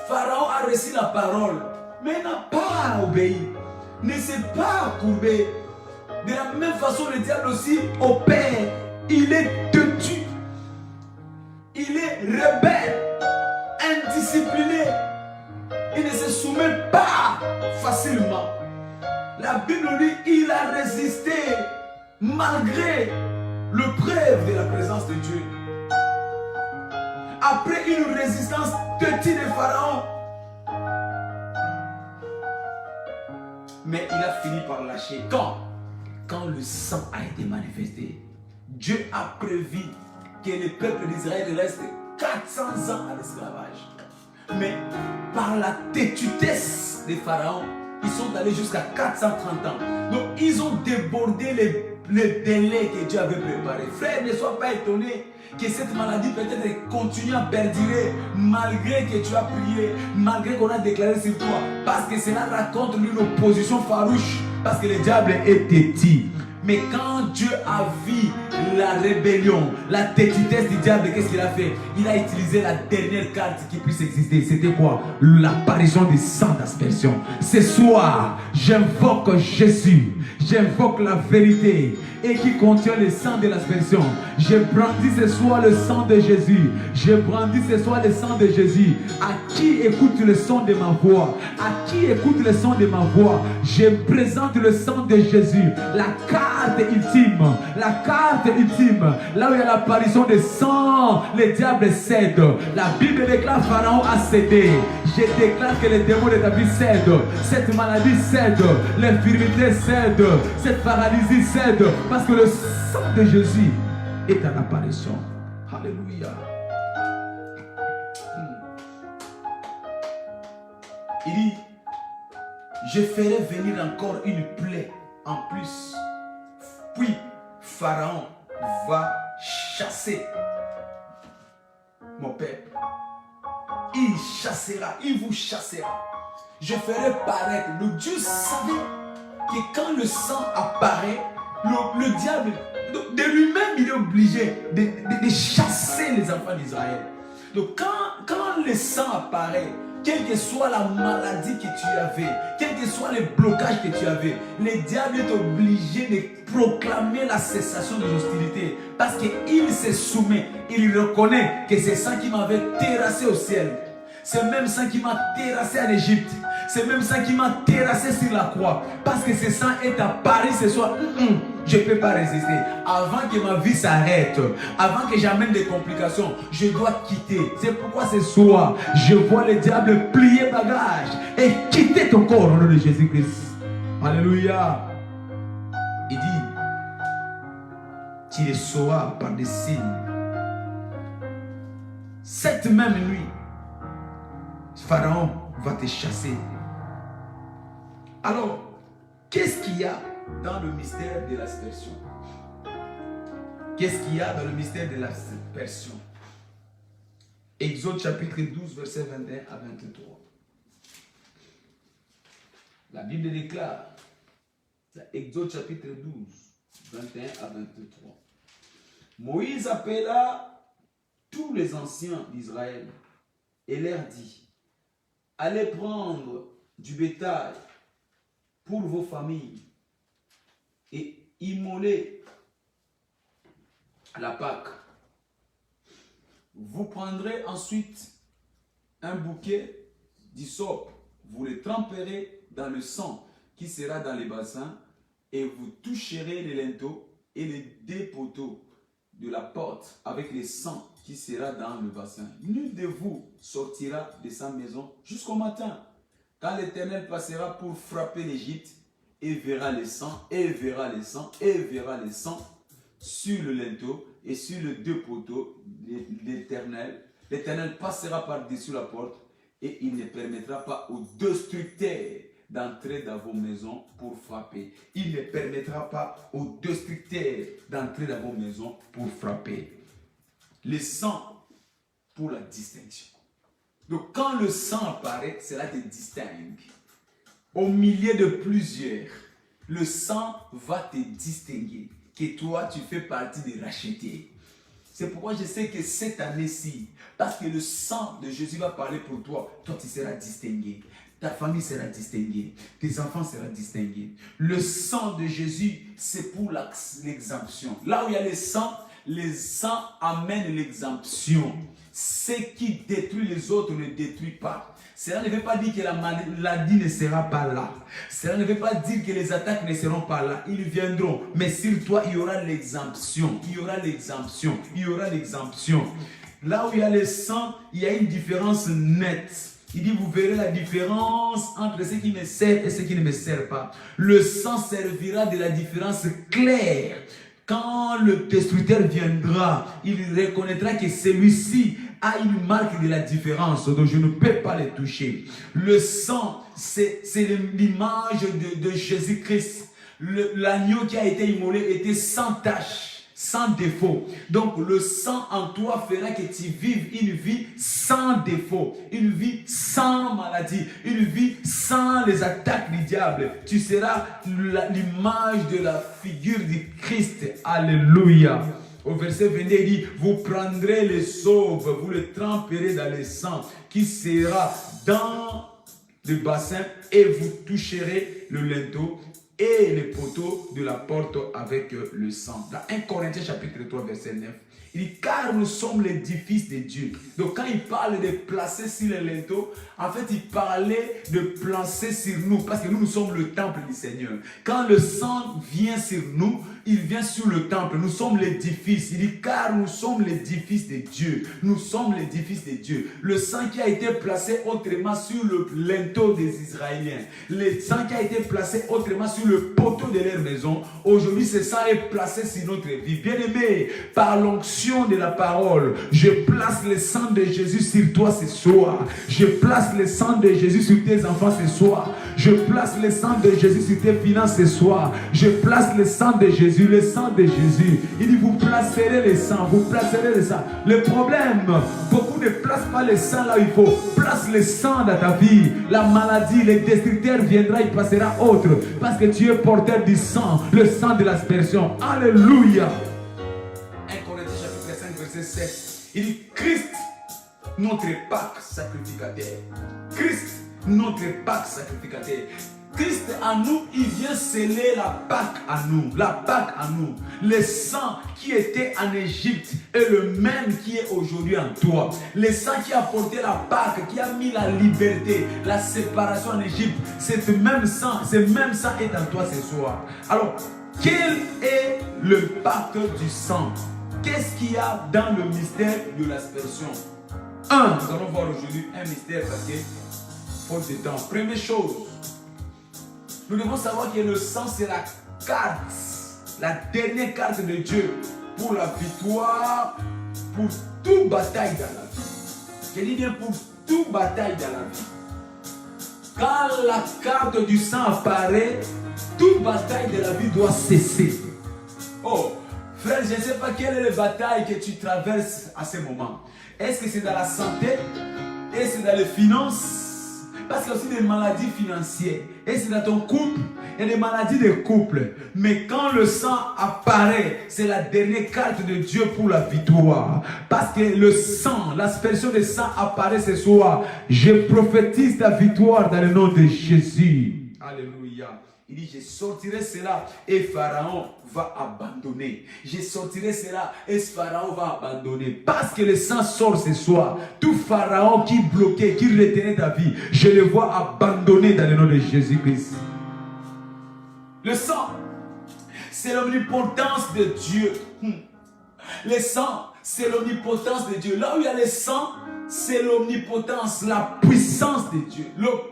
Pharaon a reçu la parole, mais il n'a pas obéi. Ne s'est pas courbé. De la même façon, le diable aussi opère. Il est têtu. Il est rebelle, indiscipliné. Il ne se soumet pas facilement. La la Bible dit, il a résisté malgré le preuve de la présence de Dieu. Après une résistance tétine de Pharaon, mais il a fini par lâcher. Quand le sang a été manifesté, Dieu a prévu que le peuple d'Israël reste 400 ans à l'esclavage. Mais par la têtutesse des pharaons, ils sont allés jusqu'à 430 ans. Donc ils ont débordé les délais que Dieu avait préparés. Frère, ne sois pas étonné que cette maladie peut-être continue à perdurer malgré que tu as prié, malgré qu'on a déclaré sur toi. Parce que cela raconte une opposition farouche. Parce que le diable est têtu. Mais quand Dieu a vu la rébellion, la têtitesse du diable, qu'est-ce qu'il a fait? Il a utilisé la dernière carte qui puisse exister. C'était quoi? L'apparition du sang d'aspersion. Ce soir, j'invoque Jésus. J'invoque la vérité et qui contient le sang de l'aspersion. Je brandis ce soir le sang de Jésus. Je brandis ce soir le sang de Jésus. À qui écoute le son de ma voix? À qui écoute le son de ma voix? Je présente le sang de Jésus. La carte ultime. La carte ultime. Là où il y a l'apparition de sang, le diable cède. La Bible déclare Pharaon a cédé. Je déclare que les démons de ta vie cèdent. Cette maladie cède. L'infirmité cède. Cette paralysie cède. Parce que le sang de Jésus est en apparition. Alléluia. Il dit, je ferai venir encore une plaie en plus. Puis Pharaon va chasser mon peuple. Il chassera, il vous chassera. Je ferai paraître. Le Dieu savait que quand le sang apparaît, le diable, de lui-même, il est obligé de chasser les enfants d'Israël. Donc quand le sang apparaît, quelle que soit la maladie que tu avais, quel que soit le blocage que tu avais, le diable est obligé de proclamer la cessation des hostilités. Parce qu'il se soumet, il reconnaît que c'est ça qui m'avait terrassé au ciel. C'est même ça qui m'a terrassé en Égypte. C'est même ça qui m'a terrassé sur la croix. Parce que ce sang est apparu ce soir. Je ne peux pas résister. Avant que ma vie s'arrête, avant que j'amène des complications, je dois quitter. C'est pourquoi ce soir, je vois le diable plier bagage et quitter ton corps au nom de Jésus-Christ. Alléluia. Il dit, tu le sauras par des signes. Cette même nuit, Pharaon va te chasser. Alors, qu'est-ce qu'il y a dans le mystère de l'aspersion? Qu'est-ce qu'il y a dans le mystère de l'aspersion? Exode chapitre 12, verset 21 à 23. La Bible déclare, Exode chapitre 12, 21 à 23. Moïse appela tous les anciens d'Israël et leur dit, allez prendre du bétail pour vos familles et immoler la Pâque. Vous prendrez ensuite un bouquet d'hysope, vous le tremperez dans le sang qui sera dans les bassins et vous toucherez les linteaux et les deux poteaux de la porte avec le sang qui sera dans le bassin. Nul de vous sortira de sa maison jusqu'au matin, quand l'Éternel passera pour frapper l'Égypte et verra le sang, et verra le sang, et verra le sang sur le linteau et sur les deux poteaux de l'Éternel. L'Éternel passera par-dessus la porte et il ne permettra pas aux destructeurs d'entrer dans vos maisons pour frapper. Il ne permettra pas aux destructeurs d'entrer dans vos maisons pour frapper. Le sang pour la distinction. Donc quand le sang apparaît, cela te distingue. Au milieu de plusieurs, le sang va te distinguer. Que toi, tu fais partie des rachetés. C'est pourquoi je sais que cette année-ci, parce que le sang de Jésus va parler pour toi, toi tu seras distingué. Ta famille sera distinguée. Tes enfants seront distingués. Le sang de Jésus, c'est pour l'exemption. Là où il y a le sang, Le sang amène l'exemption. Ce qui détruit les autres ne détruit pas. Cela ne veut pas dire que la maladie ne sera pas là. Cela ne veut pas dire que les attaques ne seront pas là. Ils viendront. Mais sur toi, il y aura l'exemption. Il y aura l'exemption. Il y aura l'exemption. Là où il y a le sang, il y a une différence nette. Il dit, vous verrez la différence entre ce qui me sert et ce qui ne me sert pas. Le sang servira de la différence claire. Quand le destructeur viendra, il reconnaîtra que celui-ci a une marque de la différence, donc je ne peux pas le toucher. Le sang, c'est l'image de Jésus-Christ. L'agneau qui a été immolé était sans tache, sans défaut. Donc le sang en toi fera que tu vives une vie sans défaut, une vie sans maladie, une vie sans les attaques du diable. Tu seras l'image de la figure du Christ. Alléluia. Au verset 22, il dit, vous prendrez les sauves, vous les tremperez dans le sang qui sera dans le bassin et vous toucherez le linteau et les poteaux de la porte avec le sang. Dans 1 Corinthiens chapitre 3 verset 9, il dit, car nous sommes l'édifice de Dieu. Donc quand il parle de placer sur le linteau, en fait il parlait de placer sur nous, parce que nous sommes le temple du Seigneur. Quand le sang vient sur nous, il vient sur le temple. Nous sommes l'édifice. Il dit, car nous sommes l'édifice de Dieu. Nous sommes l'édifice de Dieu. Le sang qui a été placé autrement sur le linteau des Israéliens. Le sang qui a été placé autrement sur le poteau de leur maison. Aujourd'hui, ce sang est placé sur notre vie. Bien-aimé, par l'onction de la parole, je place le sang de Jésus sur toi ce soir. Je place le sang de Jésus sur tes enfants ce soir. Je place le sang de Jésus sur tes finances ce soir. Je place le sang de Jésus. Le sang de Jésus. Il dit, vous placerez le sang. Vous placerez le sang. Le problème, beaucoup ne placent pas le sang là où il faut. Place le sang dans ta vie. La maladie, le destructeur viendra, il passera autre. Parce que tu es porteur du sang. Le sang de l'aspersion. Alléluia. 1 Corinthiens chapitre 5 verset 7. Il dit, Christ, notre Pâque sacrificateur. Christ, notre Pâque sacrificateur. Christ en nous, il vient sceller la Pâque à nous. La Pâque à nous. Le sang qui était en Égypte est le même qui est aujourd'hui en toi. Le sang qui a porté la Pâque, qui a mis la liberté, la séparation en Égypte, ce même sang est en toi ce soir. Alors, quel est le pacte du sang? Qu'est-ce qu'il y a dans le mystère de l'aspersion? Nous allons voir aujourd'hui un mystère parce que faute de temps. Première chose, nous devons savoir que le sang, c'est la carte, la dernière carte de Dieu pour la victoire, pour toute bataille dans la vie. Je dis bien pour toute bataille dans la vie. Quand la carte du sang apparaît, toute bataille de la vie doit cesser. Oh, frère, je ne sais pas quelle est la bataille que tu traverses à ce moment. Est-ce que c'est dans la santé? Est-ce que c'est dans les finances? Parce qu'il y a aussi des maladies financières. Et c'est dans ton couple, il y a des maladies de couple. Mais quand le sang apparaît, c'est la dernière carte de Dieu pour la victoire. Parce que le sang, l'aspersion de sang apparaît ce soir. Je prophétise ta victoire dans le nom de Jésus. Alléluia. Il dit, je sortirai cela et Pharaon va abandonner. Je sortirai cela et Pharaon va abandonner. Parce que le sang sort ce soir. Tout Pharaon qui bloquait, qui retenait ta vie, je le vois abandonner dans le nom de Jésus-Christ. Le sang, c'est l'omnipotence de Dieu. Le sang, c'est l'omnipotence de Dieu. Là où il y a le sang, c'est l'omnipotence, la puissance de Dieu.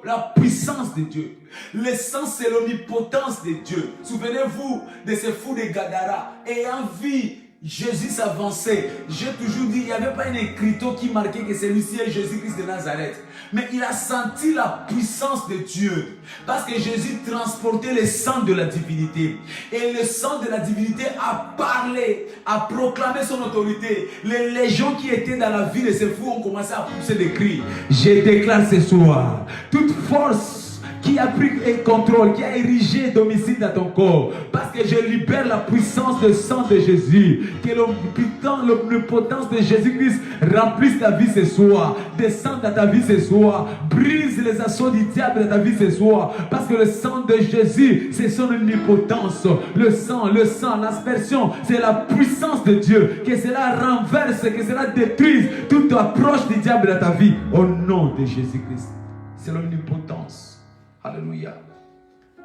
La puissance de Dieu. Le sang, c'est l'omnipotence de Dieu. Souvenez-vous de ces fous de Gadara. Ayant vu Jésus s'avancer, j'ai toujours dit, il n'y avait pas un écriteau qui marquait que celui-ci est Jésus-Christ de Nazareth. Mais il a senti la puissance de Dieu. Parce que Jésus transportait le sang de la divinité. Et le sang de la divinité a parlé, a proclamé son autorité. Les légions qui étaient dans la vie de ces fous ont commencé à pousser des cris. Je déclare ce soir, toute force qui a pris contrôle, qui a érigé domicile dans ton corps. Parce que je libère la puissance du sang de Jésus. Que l'omnipotence de Jésus-Christ remplisse ta vie ce soir. Descende dans ta vie ce soir. Brise les assauts du diable dans ta vie ce soir. Parce que le sang de Jésus, c'est son omnipotence. Le sang, l'aspersion, c'est la puissance de Dieu. Que cela renverse, que cela détruise toute approche du diable dans ta vie. Au nom de Jésus-Christ. C'est l'omnipotence. Alléluia.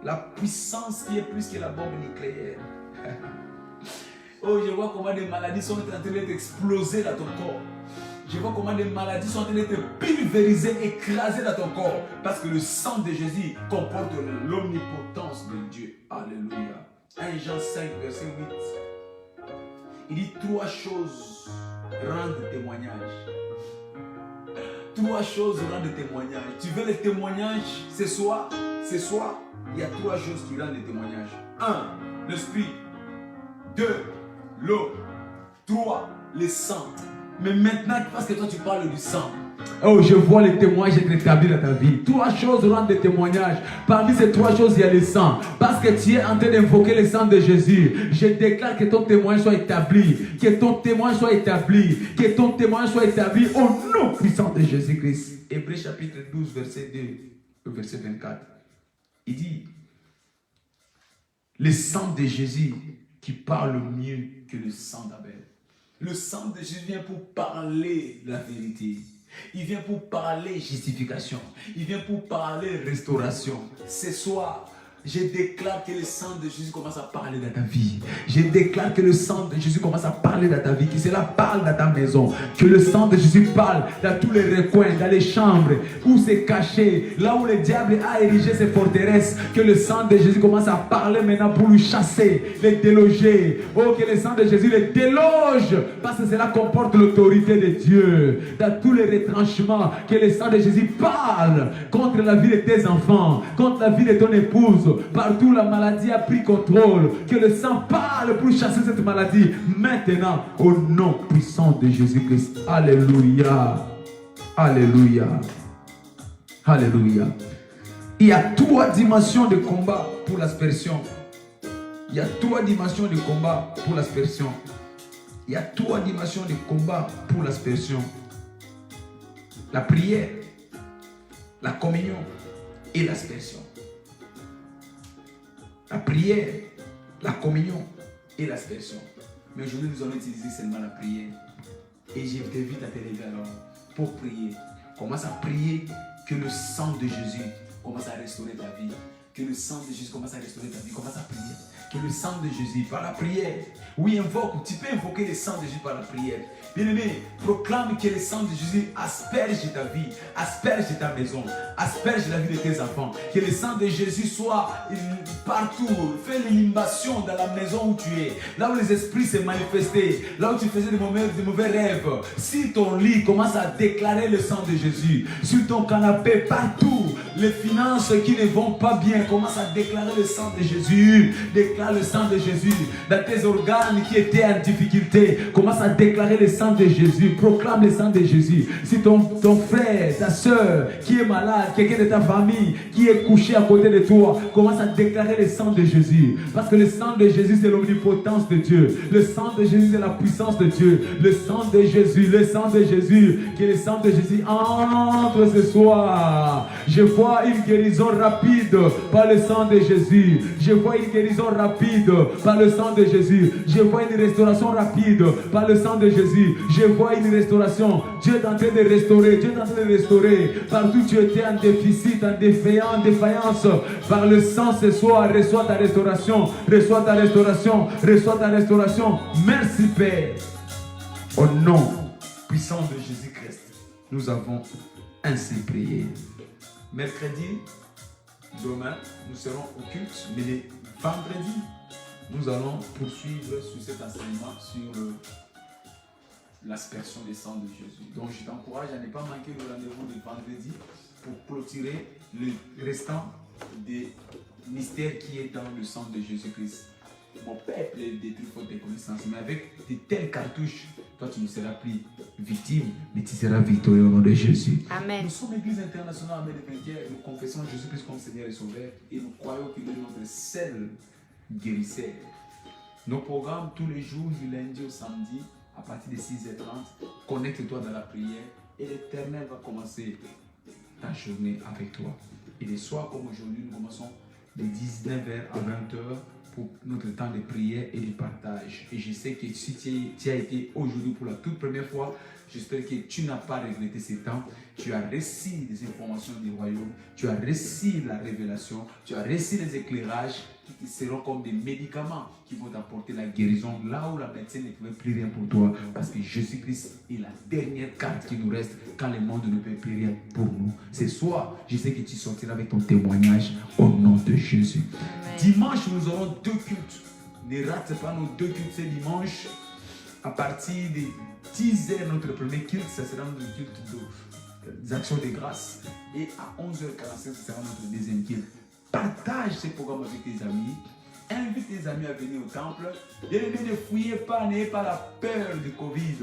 La puissance qui est plus que la bombe nucléaire. Oh, je vois comment des maladies sont en train d'être explosées dans ton corps. Je vois comment des maladies sont en train d'être pulvérisées, écrasées dans ton corps. Parce que le sang de Jésus comporte l'omnipotence de Dieu. Alléluia. 1 Jean 5, verset 8. Il dit 3 choses rendent témoignage. 3 choses rendent témoignage. Tu veux les témoignages ce soir? Ce soir, il y a 3 choses qui rendent les témoignages. 1, l'esprit. 2, l'eau. 3, le sang. Mais maintenant, parce que toi tu parles du sang, oh, je vois les témoignages être établis dans ta vie. 3 choses rendent des témoignages. Parmi ces 3 choses, il y a le sang. Parce que tu es en train d'invoquer le sang de Jésus. Je déclare que ton témoignage soit établi. Que ton témoignage soit établi. Que ton témoignage soit établi au nom puissant de Jésus-Christ. Hébreux chapitre 12, verset 2, verset 24. Il dit, le sang de Jésus qui parle mieux que le sang d'Abel. Le sang de Jésus vient pour parler la vérité. Il vient pour parler justification. Il vient pour parler restauration. Ce soir, je déclare que le sang de Jésus commence à parler dans ta vie. Je déclare que le sang de Jésus commence à parler dans ta vie. Que cela parle dans ta maison. Que le sang de Jésus parle dans tous les recoins, dans les chambres où c'est caché, là où le diable a érigé ses forteresses. Que le sang de Jésus commence à parler maintenant pour lui chasser, les déloger. Oh, que le sang de Jésus les déloge. Parce que cela comporte l'autorité de Dieu. Dans tous les retranchements, que le sang de Jésus parle contre la vie de tes enfants, contre la vie de ton épouse. Partout la maladie a pris contrôle. Que le sang parle pour chasser cette maladie. Maintenant, au nom puissant de Jésus-Christ. Alléluia. Alléluia. Alléluia. Il y a 3 dimensions de combat pour l'aspersion. Il y a 3 dimensions de combat pour l'aspersion. Il y a 3 dimensions de combat pour l'aspersion. La prière, la communion et l'aspersion. La prière, la communion et l'aspersion. Mais aujourd'hui, nous allons utiliser seulement la prière. Et je t'invite à te lever alors pour prier. Commence à prier que le sang de Jésus commence à restaurer ta vie. Que le sang de Jésus commence à restaurer ta vie. Commence à prier. Que le sang de Jésus, par la prière, oui, invoque, tu peux invoquer le sang de Jésus par la prière. Bien-aimé, proclame que le sang de Jésus asperge ta vie, asperge ta maison, asperge la vie de tes enfants. Que le sang de Jésus soit partout. Fais l'inhibition dans la maison où tu es, là où les esprits se manifestaient, là où tu faisais des mauvais rêves. Si ton lit commence à déclarer le sang de Jésus, sur ton canapé, partout, les finances qui ne vont pas bien, commence à déclarer le sang de Jésus. Déclare le sang de Jésus. Dans tes organes qui étaient en difficulté, commence à déclarer le sang de Jésus. Proclame le sang de Jésus. Si ton frère, ta soeur qui est malade, quelqu'un de ta famille qui est couché à côté de toi, commence à déclarer le sang de Jésus. Parce que le sang de Jésus, c'est l'omnipotence de Dieu. Le sang de Jésus, c'est la puissance de Dieu. Le sang de Jésus, le sang de Jésus. Que le sang de Jésus entre ce soir. Je vois une guérison rapide par le sang de Jésus. Je vois une guérison rapide par le sang de Jésus. Je vois une restauration rapide par le sang de Jésus. Je vois une restauration. Dieu est en train de restaurer. Dieu est en train de restaurer. Partout tu étais en déficit, en défaillance. Par le sang ce soir, reçois ta restauration. Reçois ta restauration. Reçois ta restauration. Merci Père. Au nom puissant de Jésus-Christ, nous avons ainsi prié. Mercredi, demain, nous serons au culte, mais le vendredi, nous allons poursuivre sur cet enseignement sur l'aspersion du sang de Jésus. Donc, je t'encourage à ne pas manquer le rendez-vous de vendredi pour clôturer le restant des mystères qui est dans le sang de Jésus-Christ. Mon peuple est détruit faute de connaissances, mais avec de telles cartouches, toi tu ne seras plus victime, mais tu seras victorieux au nom de Jésus. Amen. Nous sommes l'Église internationale Armée des Vainqueurs, nous confessons Jésus-Christ comme Seigneur et Sauveur et nous croyons qu'il est notre seul guérisseur. Nos programmes tous les jours, du lundi au samedi, à partir de 6h30, connecte-toi dans la prière et l'Éternel va commencer ta journée avec toi. Et les soirs comme aujourd'hui, nous commençons de 19h à 20h pour notre temps de prière et de partage. Et je sais que si tu as été aujourd'hui pour la toute première fois, j'espère que tu n'as pas regretté ces temps. Tu as reçu des informations du royaume, tu as reçu la révélation, tu as reçu les éclairages qui seront comme des médicaments qui vont t'apporter la guérison là où la médecine ne pouvait plus rien pour toi. Parce que Jésus-Christ est la dernière carte qui nous reste quand le monde ne peut plus rien pour nous. Ce soir, je sais que tu sortiras avec ton témoignage au nom de Jésus. Amen. Dimanche, nous aurons 2 cultes. Ne rate pas nos 2 cultes ce dimanche. À partir de 10h, notre premier culte, ça sera notre culte des actions de grâce. Et à 11h45, ce sera notre deuxième culte. Partage ce programme avec tes amis. Invite tes amis à venir au temple. Ne fouillez pas, n'ayez pas la peur du Covid.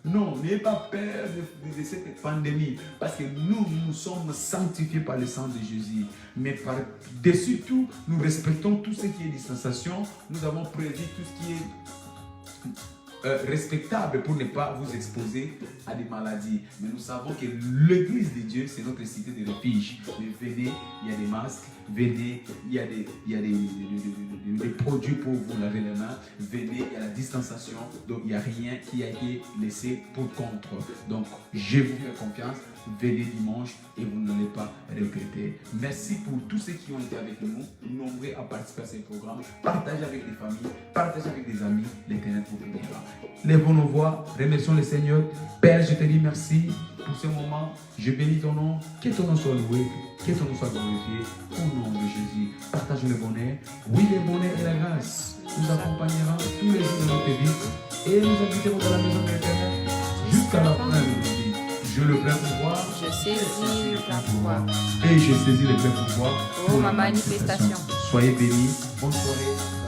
Non, n'ayez pas peur de cette pandémie. Parce que nous sommes sanctifiés par le sang de Jésus. Mais par-dessus tout, nous respectons tout ce qui est distanciation. Nous avons prévu tout ce qui est respectable pour ne pas vous exposer à des maladies. Mais nous savons que l'église de Dieu, c'est notre cité de refuge. Mais venez, il y a des masques, venez, il y a des produits pour vous laver les mains, venez, il y a la distanciation, donc il n'y a rien qui a été laissé pour contre. Donc je vous fais confiance, venez dimanche et vous n'allez pas regretter. Merci pour tous ceux qui ont été avec nous, nombreux à participer à ce programme. Partagez avec des familles, partagez avec des amis, l'Éternel vous bénira. Lèvons nos voix, remercions le Seigneur. Père, je te dis merci pour ce moment. Je bénis ton nom. Que ton nom soit loué, que ton nom soit glorifié. Au nom de Jésus, partage le bonheur. Oui, le bonheur et la grâce nous accompagnera tous les jours de notre vie et nous habiterons dans la maison de l'Éternel jusqu'à la fin de notre vie. Je le plein pouvoir. Je saisis le plein pouvoir. Et je saisis le plein pouvoir pour ma manifestation. Soyez bénis. Bonne soirée.